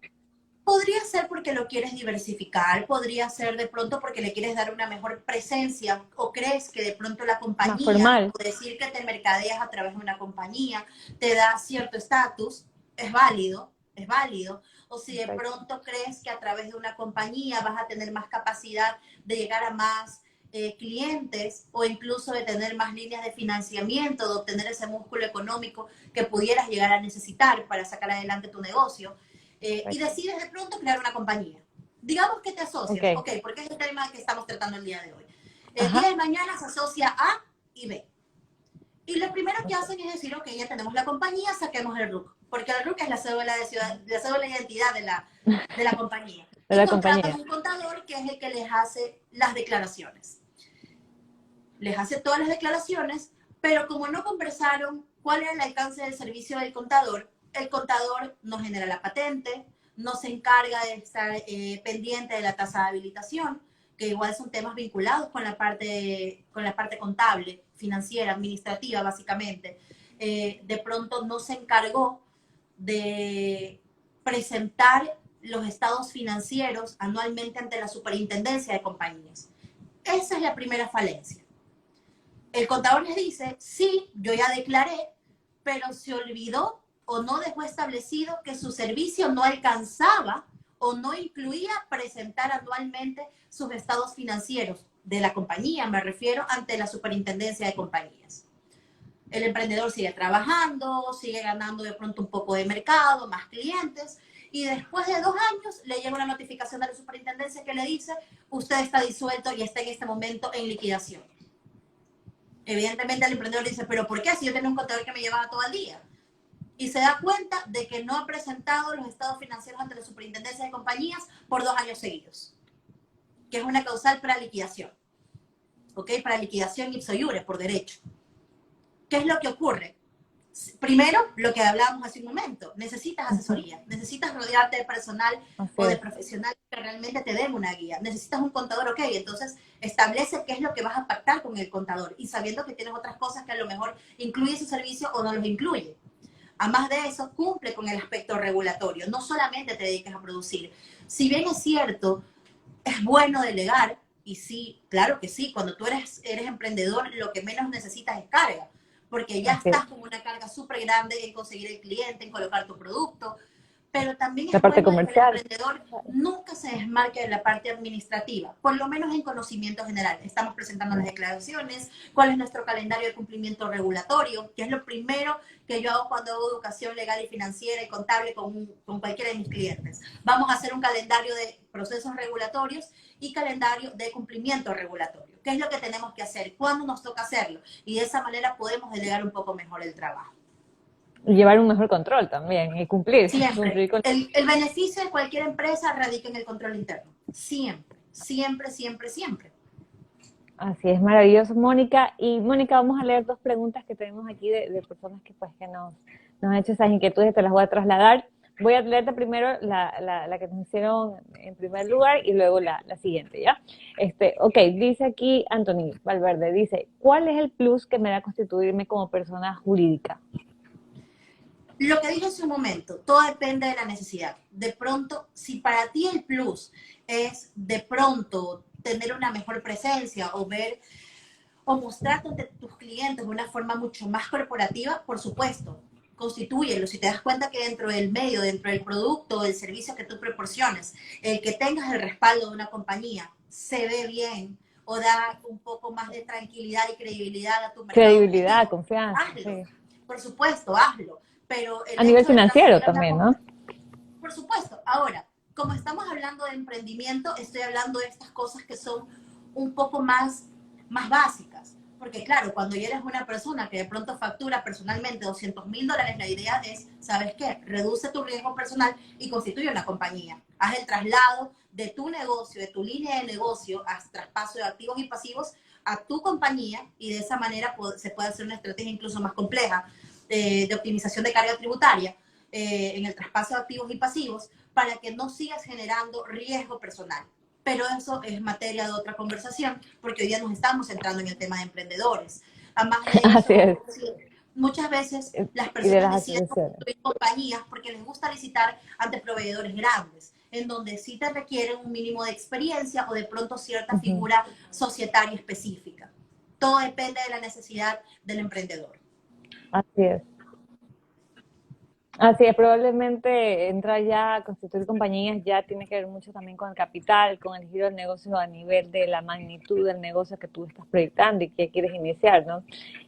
Podría ser porque lo quieres diversificar, podría ser de pronto porque le quieres dar una mejor presencia o crees que de pronto la Más compañía, formal. o decir que te mercadeas a través de una compañía, te da cierto estatus, es válido, es válido. O si de Perfecto. pronto crees que a través de una compañía vas a tener más capacidad de llegar a más clientes o incluso de tener más líneas de financiamiento, de obtener ese músculo económico que pudieras llegar a necesitar para sacar adelante tu negocio y Perfecto. decides de pronto crear una compañía. Digamos que te asocias, Ok. ok, porque es el tema que estamos tratando el día de hoy. El día Ajá. de mañana se asocia A y B. Y lo primero que Ok. hacen es decir, ok, ya tenemos la compañía, saquemos el RUC, porque el RUC es la cédula de, ciudad, la cédula de identidad de la compañía. De Y la contratan compañía. un contador que es el que les hace las declaraciones. Les hace todas las declaraciones, pero como no conversaron cuál era el alcance del servicio del contador, el contador no genera la patente, no se encarga de estar pendiente de la tasa de habilitación, que igual son temas vinculados con la parte contable, financiera, administrativa, básicamente. De pronto no se encargó de presentar los estados financieros anualmente ante la superintendencia de compañías. Esa es la primera falencia. El contador les dice, sí, yo ya declaré, pero se olvidó o no dejó establecido que su servicio no alcanzaba o no incluía presentar anualmente sus estados financieros de la compañía, me refiero, ante la superintendencia de compañías. El emprendedor sigue trabajando, sigue ganando de pronto un poco de mercado, más clientes, y después de 2 años le llega una notificación de la superintendencia que le dice, usted está disuelto y está en este momento en liquidación. Evidentemente el emprendedor dice, pero ¿por qué? Si yo tenía un contador que me llevaba todo el día. Y se da cuenta de que no ha presentado los estados financieros ante la superintendencia de compañías por 2 años seguidos, que es una causal para liquidación. ¿Ok? Para liquidación ipso iure, por derecho. ¿Qué es lo que ocurre? Primero, lo que hablábamos hace un momento, necesitas Ujú. asesoría, necesitas rodearte de personal Así o de es. profesionales que realmente te den una guía, necesitas un contador, ok, entonces establece qué es lo que vas a pactar con el contador y sabiendo que tienes otras cosas que a lo mejor incluye su servicio o no los incluye. Además de eso, cumple con el aspecto regulatorio, no solamente te dediques a producir. Si bien es cierto, es bueno delegar, y sí, claro que sí, cuando tú eres emprendedor, lo que menos necesitas es carga, porque ya Así es. estás con una carga súper grande en conseguir el cliente, en colocar tu producto, pero también La es parte bueno de que el comercial. emprendedor nunca se desmarque de la parte administrativa, por lo menos en conocimiento general. Estamos presentando las declaraciones, cuál es nuestro calendario de cumplimiento regulatorio, que es lo primero que yo hago cuando hago educación legal y financiera y contable con cualquiera de mis clientes. Vamos a hacer un calendario de procesos regulatorios y calendario de cumplimiento regulatorio. ¿Qué es lo que tenemos que hacer? ¿Cuándo nos toca hacerlo? Y de esa manera podemos delegar un poco mejor el trabajo. Y llevar un mejor control también y cumplir, Siempre. cumplir con... El beneficio de cualquier empresa radica en el control interno. Siempre, siempre, siempre, siempre. Así es, maravilloso, Mónica. Y Mónica, vamos a leer dos preguntas que tenemos aquí de personas que pues que nos han hecho esas inquietudes, te las voy a trasladar. Voy a leerte primero la que nos hicieron en primer lugar y luego la siguiente, ¿ya? Ok, dice aquí Anthony Valverde, dice, ¿cuál es el plus que me da constituirme como persona jurídica? Lo que dije hace un momento, todo depende de la necesidad. De pronto, si para ti el plus es de pronto tener una mejor presencia o ver o mostrarte ante tus clientes de una forma mucho más corporativa, por supuesto, constitúyelo. Si te das cuenta que dentro del medio, dentro del producto, del servicio que tú proporciones, el que tengas el respaldo de una compañía se ve bien o da un poco más de tranquilidad y credibilidad a tu mercado Credibilidad, objetivo, confianza, hazlo. sí. Por supuesto, hazlo. Pero A el nivel hecho de financiero transferir a una también, ¿no? compañía, por supuesto, ahora, como estamos hablando de emprendimiento, estoy hablando de estas cosas que son un poco más básicas. Porque claro, cuando ya eres una persona que de pronto factura personalmente $200,000, la idea es, ¿sabes qué? Reduce tu riesgo personal y constituye una compañía. Haz el traslado de tu negocio, de tu línea de negocio, haz traspaso de activos y pasivos a tu compañía y de esa manera se puede hacer una estrategia incluso más compleja de optimización de carga tributaria en el traspaso de activos y pasivos para que no sigas generando riesgo personal. Pero eso es materia de otra conversación, porque hoy día nos estamos centrando en el tema de emprendedores. Además de Así eso, es. muchas veces las Y de personas las deciden asociaciones. construir compañías porque les gusta licitar ante proveedores grandes. en donde sí te requieren un mínimo de experiencia o de pronto cierta figura societaria específica. Todo depende de la necesidad del emprendedor. Así es. Así es, probablemente entrar ya a constituir compañías ya tiene que ver mucho también con el capital, con el giro del negocio a nivel de la magnitud del negocio que tú estás proyectando y que quieres iniciar, ¿no?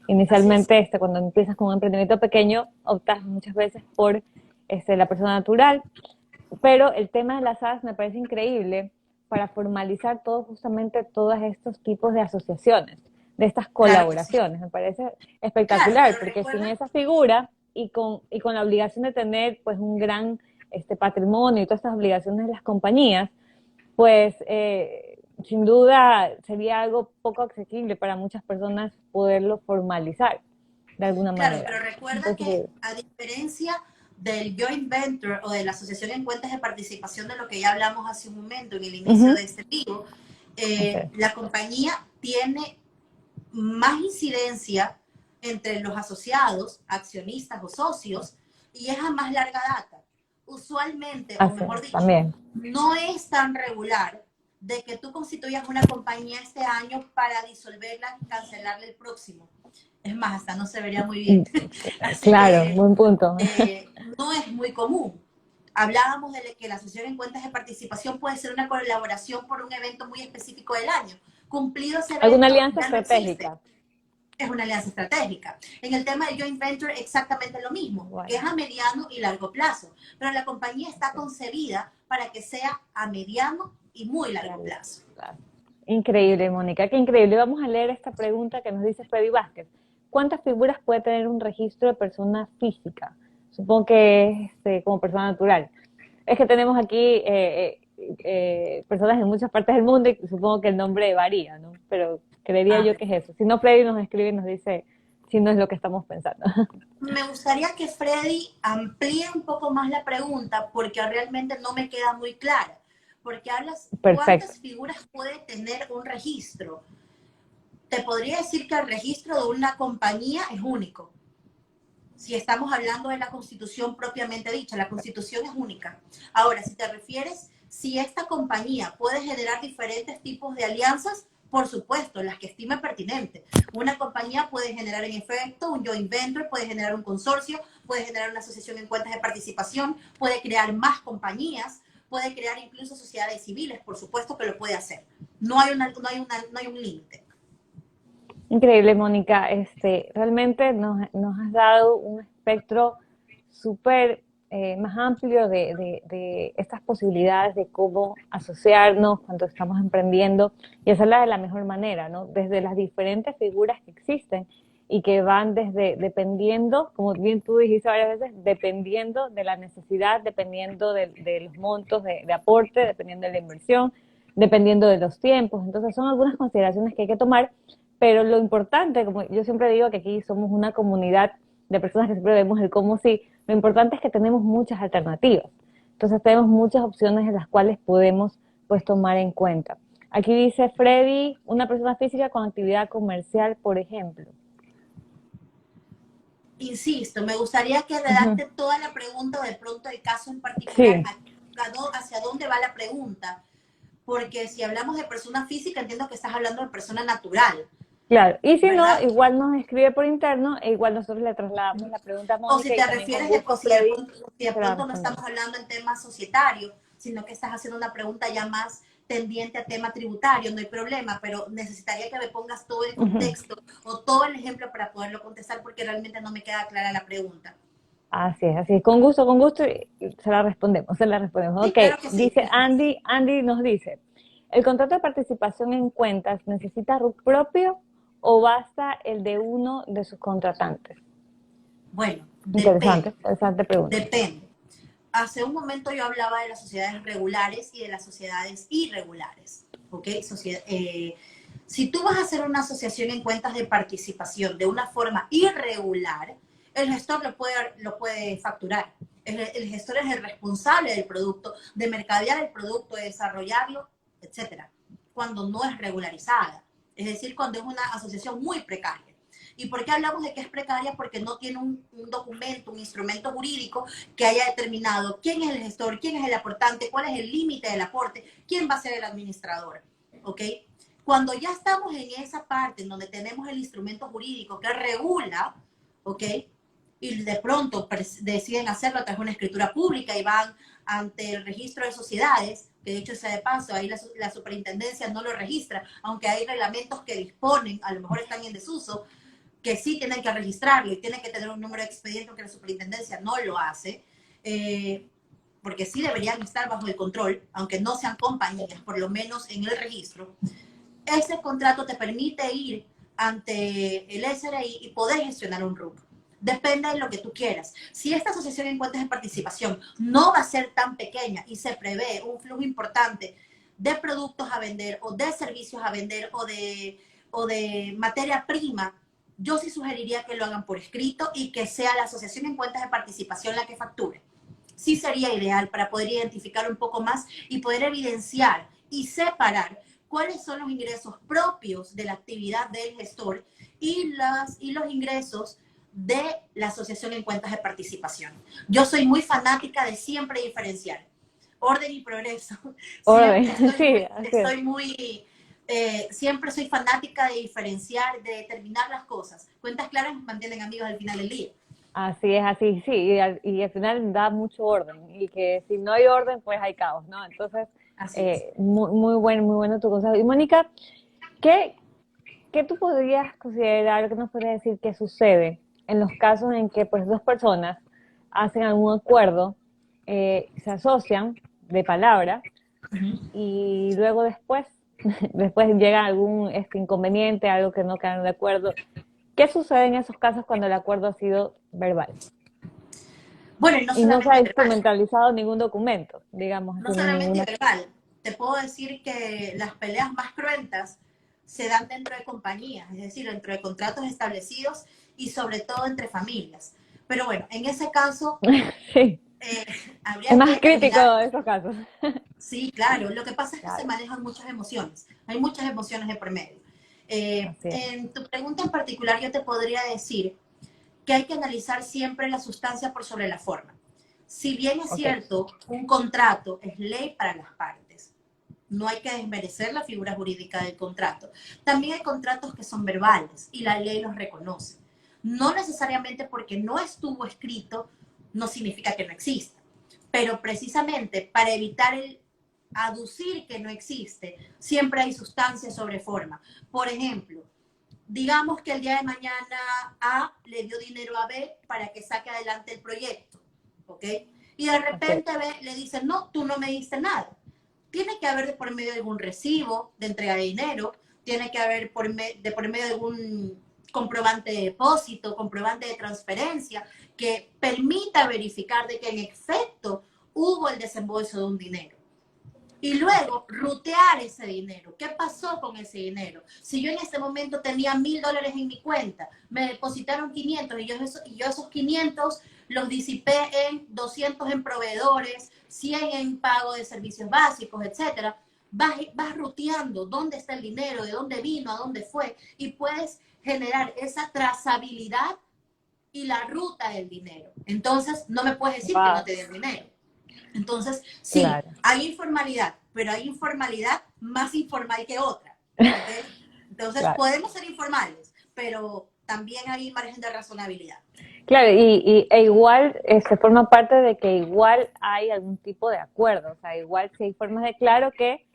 Inicialmente, cuando empiezas con un emprendimiento pequeño, optas muchas veces por la persona natural, pero el tema de las SAS me parece increíble para formalizar todo, justamente todos estos tipos de asociaciones, de estas Claro que sí. colaboraciones. Me parece Claro, espectacular, pero porque sin recuerda, esa figura y con la obligación de tener pues un gran patrimonio y todas estas obligaciones de las compañías, pues sin duda sería algo poco accesible para muchas personas poderlo formalizar de alguna claro, manera. pero recuerda que Entonces, a diferencia del joint venture o de la asociación en cuentas de participación, de lo que ya hablamos hace un momento en el inicio de este vivo, okay. la compañía tiene más incidencia entre los asociados, accionistas o socios, y es a más larga data. Usualmente, o Así mejor es, dicho, también. no es tan regular de que tú constituyas una compañía este año para disolverla y cancelarla el próximo. Es más, hasta no se vería muy bien. Así Claro, que buen punto. no es muy común. Hablábamos de que la asociación en cuentas de participación puede ser una colaboración por un evento muy específico del año. Cumplido ese ¿Alguna evento, alianza ya no existe. estratégica? Es una alianza estratégica. En el tema del joint venture, exactamente lo mismo, que Bueno, es a mediano y largo plazo. Pero la compañía está concebida para que sea a mediano y muy largo plazo. claro. Increíble, Mónica, qué increíble. Vamos a leer esta pregunta que nos dice Freddy Vázquez. ¿Cuántas figuras puede tener un registro de persona física? Supongo que es como persona natural. Es que tenemos aquí personas en muchas partes del mundo y supongo que el nombre varía, ¿no? Pero creería Ah, yo que es eso. Si no, Freddy nos escribe y nos dice si no es lo que estamos pensando. me gustaría que Freddy amplíe un poco más la pregunta porque realmente no me queda muy clara. Porque hablas Perfecto. cuántas figuras puede tener un registro. Te podría decir que el registro de una compañía es único. Si estamos hablando de la constitución propiamente dicha, la constitución es única. Ahora, si te refieres, si esta compañía puede generar diferentes tipos de alianzas, por supuesto, las que estime pertinente. Una compañía puede generar en efecto un joint venture, puede generar un consorcio, puede generar una asociación en cuentas de participación, puede crear más compañías, puede crear incluso sociedades civiles, por supuesto que lo puede hacer. No hay un límite. Increíble, Mónica. Realmente nos has dado un espectro súper más amplio de estas posibilidades de cómo asociarnos cuando estamos emprendiendo y hacerla de la mejor manera, ¿no? Desde las diferentes figuras que existen y que van desde, dependiendo, como bien tú dijiste varias veces, dependiendo de la necesidad, dependiendo de los montos de aporte, dependiendo de la inversión, dependiendo de los tiempos. Entonces son algunas consideraciones que hay que tomar, pero lo importante, como yo siempre digo que aquí somos una comunidad de personas que siempre vemos el cómo sí, lo importante es que tenemos muchas alternativas. Entonces tenemos muchas opciones en las cuales podemos pues tomar en cuenta. Aquí dice Freddy, una persona física con actividad comercial, por ejemplo. Insisto, me gustaría que redacte toda la pregunta o de pronto el caso en particular, Sí, hacia dónde va la pregunta, porque si hablamos de persona física, entiendo que estás hablando de persona natural, claro. Y si no, ¿verdad? igual nos escribe por interno e igual nosotros le trasladamos la pregunta a O si Mónica y te también con refieres gusto Freddy si de se la pronto no respondemos. estamos hablando en tema societario, sino que estás haciendo una pregunta ya más tendiente a tema tributario, no hay problema, pero necesitaría que me pongas todo el contexto o todo el ejemplo para poderlo contestar porque realmente no me queda clara la pregunta. Así es, con gusto se la respondemos, se la respondemos. Sí, Ok, claro que sí. dice Andy, Andy nos dice, ¿el contrato de participación en cuentas necesita RUC propio o basta el de uno de sus contratantes? Bueno, Interesante, depende, interesante pregunta. depende. Hace un momento yo hablaba de las sociedades regulares y de las sociedades irregulares, ¿ok? Si tú vas a hacer una asociación en cuentas de participación de una forma irregular, el gestor lo puede facturar. El gestor es el responsable del producto, de mercadear el producto, de desarrollarlo, etcétera, cuando no es regularizada. Es decir, cuando es una asociación muy precaria. ¿Y por qué hablamos de que es precaria? Porque no tiene un documento, un instrumento jurídico que haya determinado quién es el gestor, quién es el aportante, cuál es el límite del aporte, quién va a ser el administrador, ¿ok? Cuando ya estamos en esa parte en donde tenemos el instrumento jurídico que regula, ¿ok? Y de pronto deciden hacerlo a través de una escritura pública y van ante el registro de sociedades, que dicho sea de paso, ahí la superintendencia no lo registra, aunque hay reglamentos que disponen, a lo mejor están en desuso, que sí tienen que registrarlo y tienen que tener un número de expediente que la superintendencia no lo hace, porque sí deberían estar bajo el control, aunque no sean compañías, por lo menos en el registro. Ese contrato te permite ir ante el SRI y poder gestionar un RUC. Depende de lo que tú quieras. Si esta asociación en cuentas de participación no va a ser tan pequeña y se prevé un flujo importante de productos a vender o de servicios a vender o de materia prima, yo sí sugeriría que lo hagan por escrito y que sea la asociación en cuentas de participación la que facture. Sí sería ideal para poder identificar un poco más y poder evidenciar y separar cuáles son los ingresos propios de la actividad del gestor y los ingresos de la asociación en cuentas de participación. Yo soy muy fanática de siempre diferenciar orden y progreso. Siempre soy fanática de diferenciar, de determinar las cosas. Cuentas claras nos mantienen amigos al final del día. Así es, así, sí, y al final da mucho orden, y que si no hay orden, pues hay caos, ¿no? Entonces, muy bueno tu consejo. Y Mónica, ¿qué tú podrías considerar, qué nos podrías decir que sucede en los casos en que pues dos personas hacen algún acuerdo, se asocian de palabra y luego después llega algún inconveniente, algo que no quedan de acuerdo? ¿Qué sucede en esos casos cuando el acuerdo ha sido verbal? Bueno, Y no se ha instrumentalizado ningún documento, digamos. No solamente verbal. Te puedo decir que las peleas más cruentas se dan dentro de compañías, es decir, dentro de contratos establecidos y sobre todo entre familias. Pero bueno, en ese caso, sí. habría es más crítico de esos casos. Sí, claro. Lo que pasa es que se manejan muchas emociones. Hay muchas emociones de por medio. En tu pregunta en particular, yo te podría decir que hay que analizar siempre la sustancia por sobre la forma. Si bien es cierto, un contrato es ley para las partes, no hay que desmerecer la figura jurídica del contrato. También hay contratos que son verbales y la ley los reconoce. No necesariamente porque no estuvo escrito, no significa que no exista. Pero precisamente para evitar el aducir que no existe, siempre hay sustancia sobre forma. Por ejemplo, digamos que el día de mañana A le dio dinero a B para que saque adelante el proyecto, ¿ok? Y de repente B le dice, no, tú no me diste nada. Tiene que haber de por medio de algún recibo de entrega de dinero, tiene que haber de por medio de algún comprobante de depósito, comprobante de transferencia, que permita verificar de que en efecto hubo el desembolso de un dinero. Y luego, rutear ese dinero. ¿Qué pasó con ese dinero? Si yo en este momento tenía $1,000 en mi cuenta, me depositaron 500 y yo esos 500 los disipé en 200 en proveedores, 100 en pago de servicios básicos, etcétera. Vas ruteando dónde está el dinero, de dónde vino, a dónde fue, y puedes generar esa trazabilidad y la ruta del dinero. Entonces, no me puedes decir que no te den dinero. Entonces, sí, hay informalidad, pero hay informalidad más informal que otra. ¿Okay? Entonces, podemos ser informales, pero también hay margen de razonabilidad. Claro, e igual se forma parte de que igual hay algún tipo de acuerdo, o sea, igual si hay formas de claro que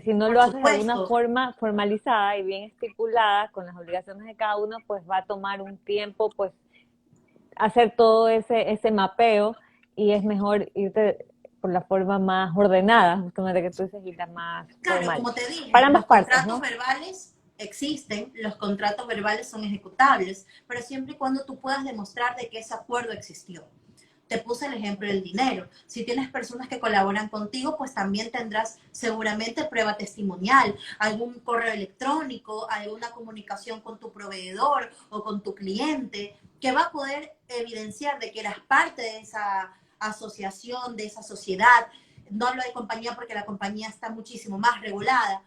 si no lo haces de alguna forma formalizada y bien estipulada con las obligaciones de cada uno, pues va a tomar un tiempo, pues, hacer todo ese mapeo, y es mejor irte por la forma más ordenada, justamente que tú dices, y la más formal. Como te dije, para ambas partes, contratos verbales existen, los contratos verbales son ejecutables, pero siempre y cuando tú puedas demostrar de que ese acuerdo existió. Te puse el ejemplo del dinero. Si tienes personas que colaboran contigo, pues también tendrás seguramente prueba testimonial, algún correo electrónico, alguna comunicación con tu proveedor o con tu cliente, que va a poder evidenciar de que eras parte de esa asociación, de esa sociedad. No hablo de compañía porque la compañía está muchísimo más regulada,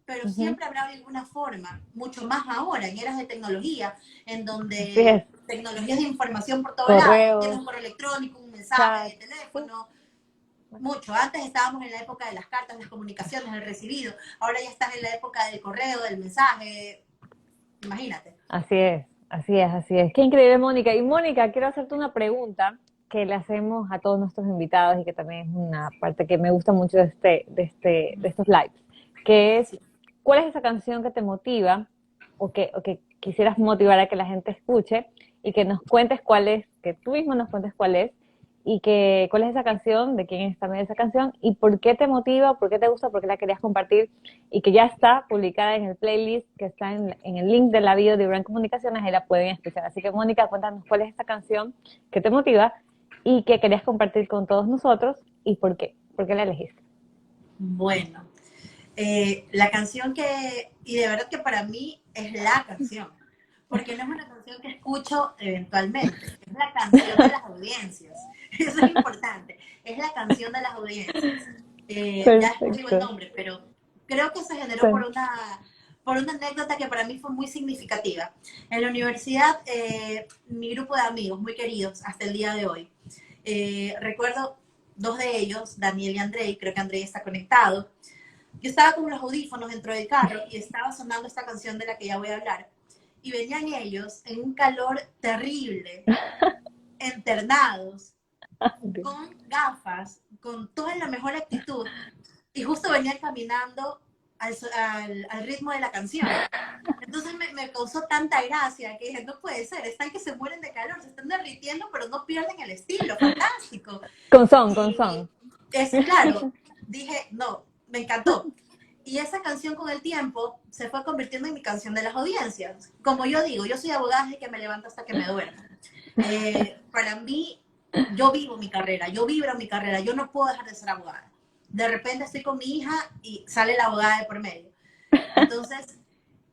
pero Ujú. siempre habrá alguna forma, mucho más ahora, en eras de tecnología, en Así es, donde tecnologías de información por todos lados, tienes correos, un correo electrónico, un mensaje chat, de sí, teléfono, mucho. Antes estábamos en la época de las cartas, las comunicaciones, el recibido, ahora ya estás en la época del correo, del mensaje, imagínate. así es, así es, así es. Qué increíble, Mónica. Y Mónica, quiero hacerte una pregunta que le hacemos a todos nuestros invitados y que también es una parte que me gusta mucho de estos lives, que es, Sí. ¿cuál es esa canción que te motiva o que quisieras motivar a que la gente escuche y que nos cuentes cuál es, que tú mismo nos cuentes cuál es y que cuál es esa canción, de quién es también esa canción y por qué te motiva, por qué te gusta, por qué la querías compartir y que ya está publicada en el playlist que está en el link de la bio de Ibran Comunicaciones, ahí la pueden escuchar. Así que Mónica, cuéntanos cuál es esta canción que te motiva y que querías compartir con todos nosotros y por qué la elegiste. Bueno, la canción y de verdad que para mí es la canción, porque no es una canción que escucho eventualmente, es la canción de las audiencias, eso es importante, es la canción de las audiencias. Ya después digo el Perfecto. nombre, pero creo que se generó Sí. por una anécdota que para mí fue muy significativa. En la universidad, mi grupo de amigos muy queridos hasta el día de hoy, recuerdo dos de ellos, Daniel y Andrei, creo que Andrei está conectado. Yo estaba con los audífonos dentro del carro y estaba sonando esta canción de la que ya voy a hablar. Y venían ellos en un calor terrible, internados, con gafas, con toda la mejor actitud. Y justo venían caminando al ritmo de la canción. Entonces me causó tanta gracia que dije, no puede ser, están que se mueren de calor, se están derritiendo, pero no pierden el estilo, fantástico. Con Y son. es claro, dije, no, me encantó. Y esa canción con el tiempo se fue convirtiendo en mi canción de las audiencias. Como yo digo, yo soy abogada y que me levanto hasta que me duermo. Para mí, yo vivo mi carrera, yo vibro mi carrera, yo no puedo dejar de ser abogada. De repente estoy con mi hija y sale la abogada de por medio. Entonces,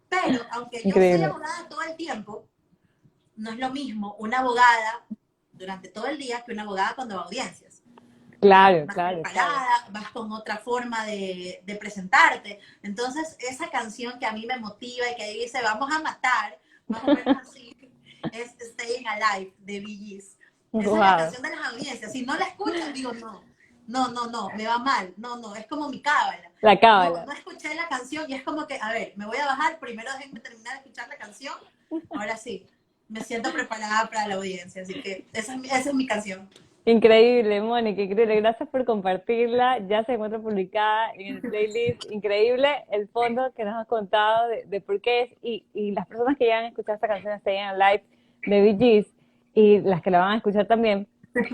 pero aunque yo soy Increíble. abogada todo el tiempo, no es lo mismo una abogada durante todo el día que una abogada cuando va a audiencias. Claro, Vas claro, claro. preparada, vas con otra forma de presentarte. Entonces, esa canción que a mí me motiva y que dice, vamos a matar, más o menos así, es Staying Alive de Bee Gees. Esa es la Wow. canción de las audiencias. Si no la escucho, digo, no, no, no, no, me va mal. No, no, es como mi cábala. La No, cábala. no escuché la canción y es como que, a ver, me voy a bajar, primero déjenme terminar de escuchar la canción, ahora sí, me siento preparada para la audiencia, así que esa es mi canción. Increíble, Mónica, increíble. Gracias por compartirla. Ya se encuentra publicada en el playlist. Increíble el fondo que nos has contado de por qué es. Y las personas que ya han escuchado esta canción estén en el live de Bee Gees y las que la van a escuchar también,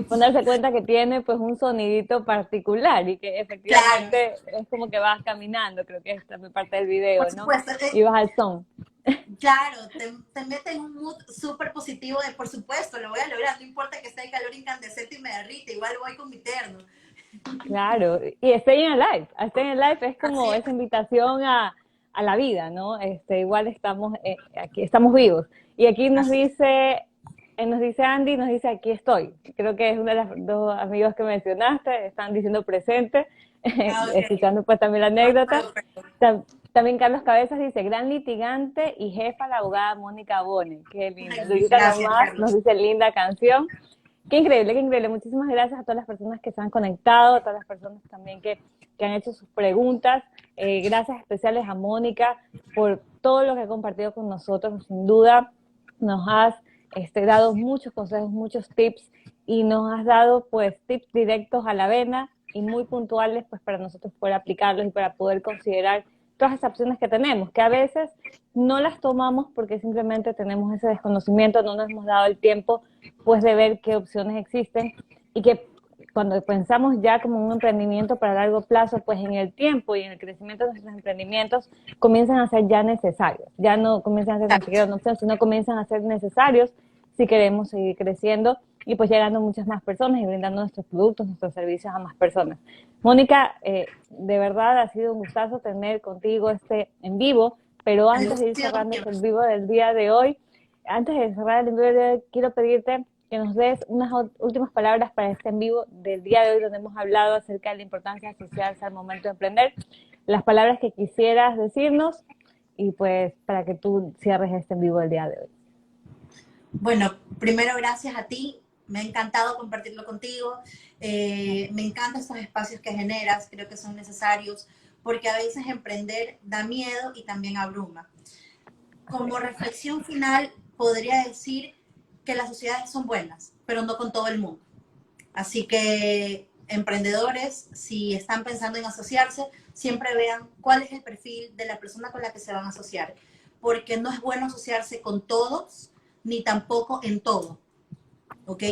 van a darse cuenta que tiene pues un sonidito particular y que Claro, efectivamente es como que vas caminando. Creo que es también parte del por video, ¿no? supuesto. Y vas al son. Claro, te mete en un mood súper positivo de, por supuesto, lo voy a lograr, no importa que esté el calor incandescente y me derrite, igual voy con mi terno. Claro, y Stay in Alive es Así como es, esa invitación a la vida, ¿no? Igual estamos aquí, estamos vivos. Y aquí así es. nos dice Andy, nos dice aquí estoy. Creo que es uno de los dos amigos que mencionaste, están diciendo presente, Ah, ok. escuchando pues también la anécdota. Perfecto. También Carlos Cabezas dice, gran litigante y jefa la abogada Mónica Bone. Qué lindo. Ay, Luisita gracias, Nomás nos Carlos. dice, linda canción. Qué increíble, qué increíble. Muchísimas gracias a todas las personas que se han conectado, a todas las personas también que han hecho sus preguntas. Gracias especiales a Mónica por todo lo que ha compartido con nosotros. Sin duda, nos has dado muchos consejos, muchos tips y nos has dado pues tips directos a la vena y muy puntuales pues para nosotros poder aplicarlos y para poder considerar todas esas opciones que tenemos, que a veces no las tomamos porque simplemente tenemos ese desconocimiento, no nos hemos dado el tiempo pues de ver qué opciones existen y que cuando pensamos ya como un emprendimiento para largo plazo, pues en el tiempo y en el crecimiento de nuestros emprendimientos comienzan a ser ya necesarios, ya no comienzan a ser ni siquiera una opción, sino comienzan a ser necesarios si queremos seguir creciendo y pues llegando a muchas más personas y brindando nuestros productos, nuestros servicios a más personas. Mónica, de verdad ha sido un gustazo tener contigo este en vivo, pero El antes de ir gusto cerrando mío. este en vivo del día de hoy, antes de cerrar el en vivo de hoy, quiero pedirte que nos des unas últimas palabras para este en vivo del día de hoy, donde hemos hablado acerca de la importancia de asociarse al momento de emprender, las palabras que quisieras decirnos y pues para que tú cierres este en vivo del día de hoy. Bueno, primero gracias a ti, me ha encantado compartirlo contigo, me encantan estos espacios que generas, creo que son necesarios, porque a veces emprender da miedo y también abruma. Como reflexión final, podría decir que las sociedades son buenas, pero no con todo el mundo. Así que emprendedores, si están pensando en asociarse, siempre vean cuál es el perfil de la persona con la que se van a asociar, porque no es bueno asociarse con todos, ni tampoco en todo, ¿ok?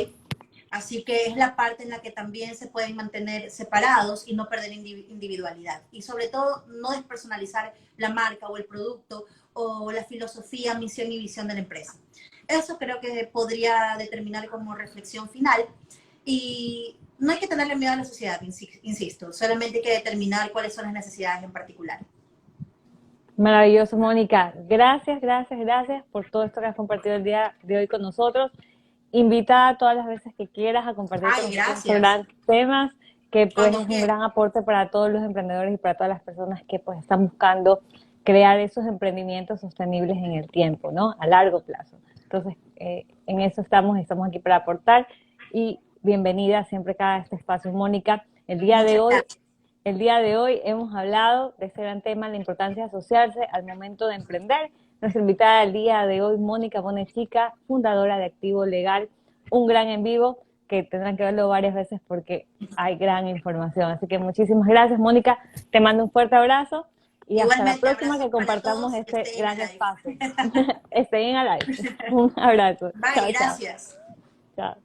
Así que es la parte en la que también se pueden mantener separados y no perder individualidad. Y sobre todo, no despersonalizar la marca o el producto o la filosofía, misión y visión de la empresa. Eso creo que podría determinar como reflexión final. Y no hay que tenerle miedo a la sociedad, insisto, solamente hay que determinar cuáles son las necesidades en particular. Maravilloso, Mónica. Gracias, gracias, gracias por todo esto que has compartido el día de hoy con nosotros. Invita todas las veces que quieras a compartir con nosotros estos grandes temas, que pues es un gran aporte para todos los emprendedores y para todas las personas que pues están buscando crear esos emprendimientos sostenibles en el tiempo, ¿no? A largo plazo. Entonces, en eso estamos aquí para aportar y bienvenida siempre acá a este espacio, Mónica. El día de hoy hemos hablado de ese gran tema, la importancia de asociarse al momento de emprender. Nuestra invitada del día de hoy, Mónica Bonechica, fundadora de Activo Legal, un gran en vivo que tendrán que verlo varias veces porque hay gran información. Así que muchísimas gracias, Mónica. Te mando un fuerte abrazo y hasta la próxima que compartamos este gran espacio. Estén alive. Un abrazo. Bye, chao, gracias. Chao.